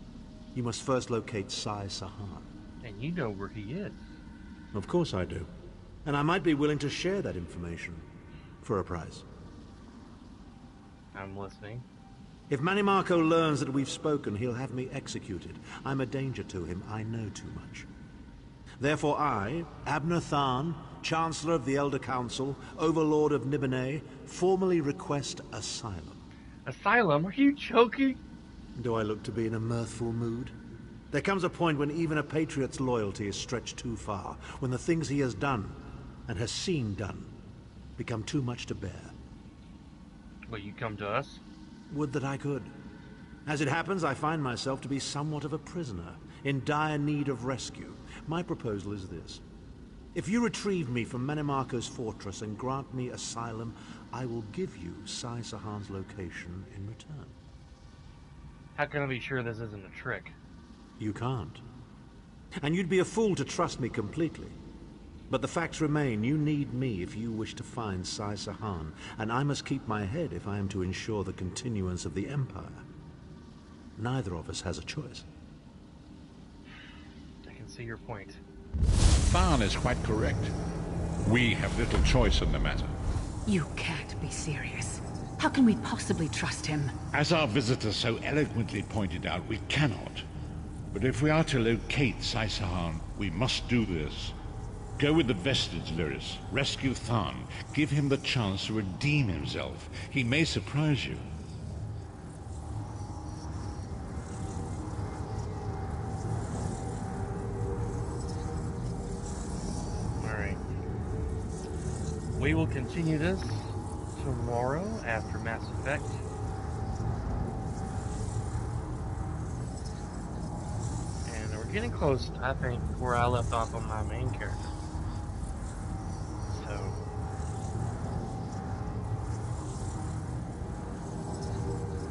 [SPEAKER 15] you must first locate Sai-Sahan.
[SPEAKER 20] And you know where he is.
[SPEAKER 15] Of course I do. And I might be willing to share that information for a price.
[SPEAKER 20] I'm listening.
[SPEAKER 15] If Mannimarco learns that we've spoken, he'll have me executed. I'm a danger to him. I know too much. Therefore I, Abnur Tharn, Chancellor of the Elder Council, Overlord of Nibene, formally request asylum.
[SPEAKER 20] Asylum? Are you joking?
[SPEAKER 15] Do I look to be in a mirthful mood? There comes a point when even a patriot's loyalty is stretched too far, when the things he has done, and has seen done, become too much to bear.
[SPEAKER 20] Will you come to us?
[SPEAKER 15] Would that I could. As it happens, I find myself to be somewhat of a prisoner, in dire need of rescue. My proposal is this. If you retrieve me from Menemarko's fortress and grant me asylum, I will give you Sai Sahan's location in return.
[SPEAKER 20] How can I be sure this isn't a trick?
[SPEAKER 15] You can't. And you'd be a fool to trust me completely. But the facts remain, you need me if you wish to find Sai Sahan, and I must keep my head if I am to ensure the continuance of the Empire. Neither of us has a choice.
[SPEAKER 20] I can see your point.
[SPEAKER 3] Tharn is quite correct. We have little choice in the matter.
[SPEAKER 10] You can't be serious. How can we possibly trust him?
[SPEAKER 3] As our visitor so eloquently pointed out, we cannot. But if we are to locate Sai Sahan, we must do this. Go with the Vestige, Lyris. Rescue Tharn. Give him the chance to redeem himself. He may surprise you.
[SPEAKER 20] Alright. We will continue this tomorrow after Mass Effect. And we're getting close, I think, where I left off on my main character. So...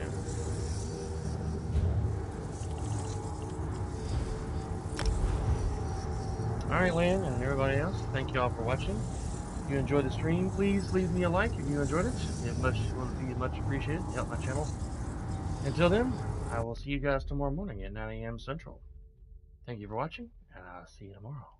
[SPEAKER 20] yeah. Alright, Lan and everybody else, thank you all for watching. If you enjoyed the stream, please leave me a like if you enjoyed it. It would be much appreciated. Help my channel. Until then, I will see you guys tomorrow morning at 9 a.m. Central. Thank you for watching, and I'll see you tomorrow.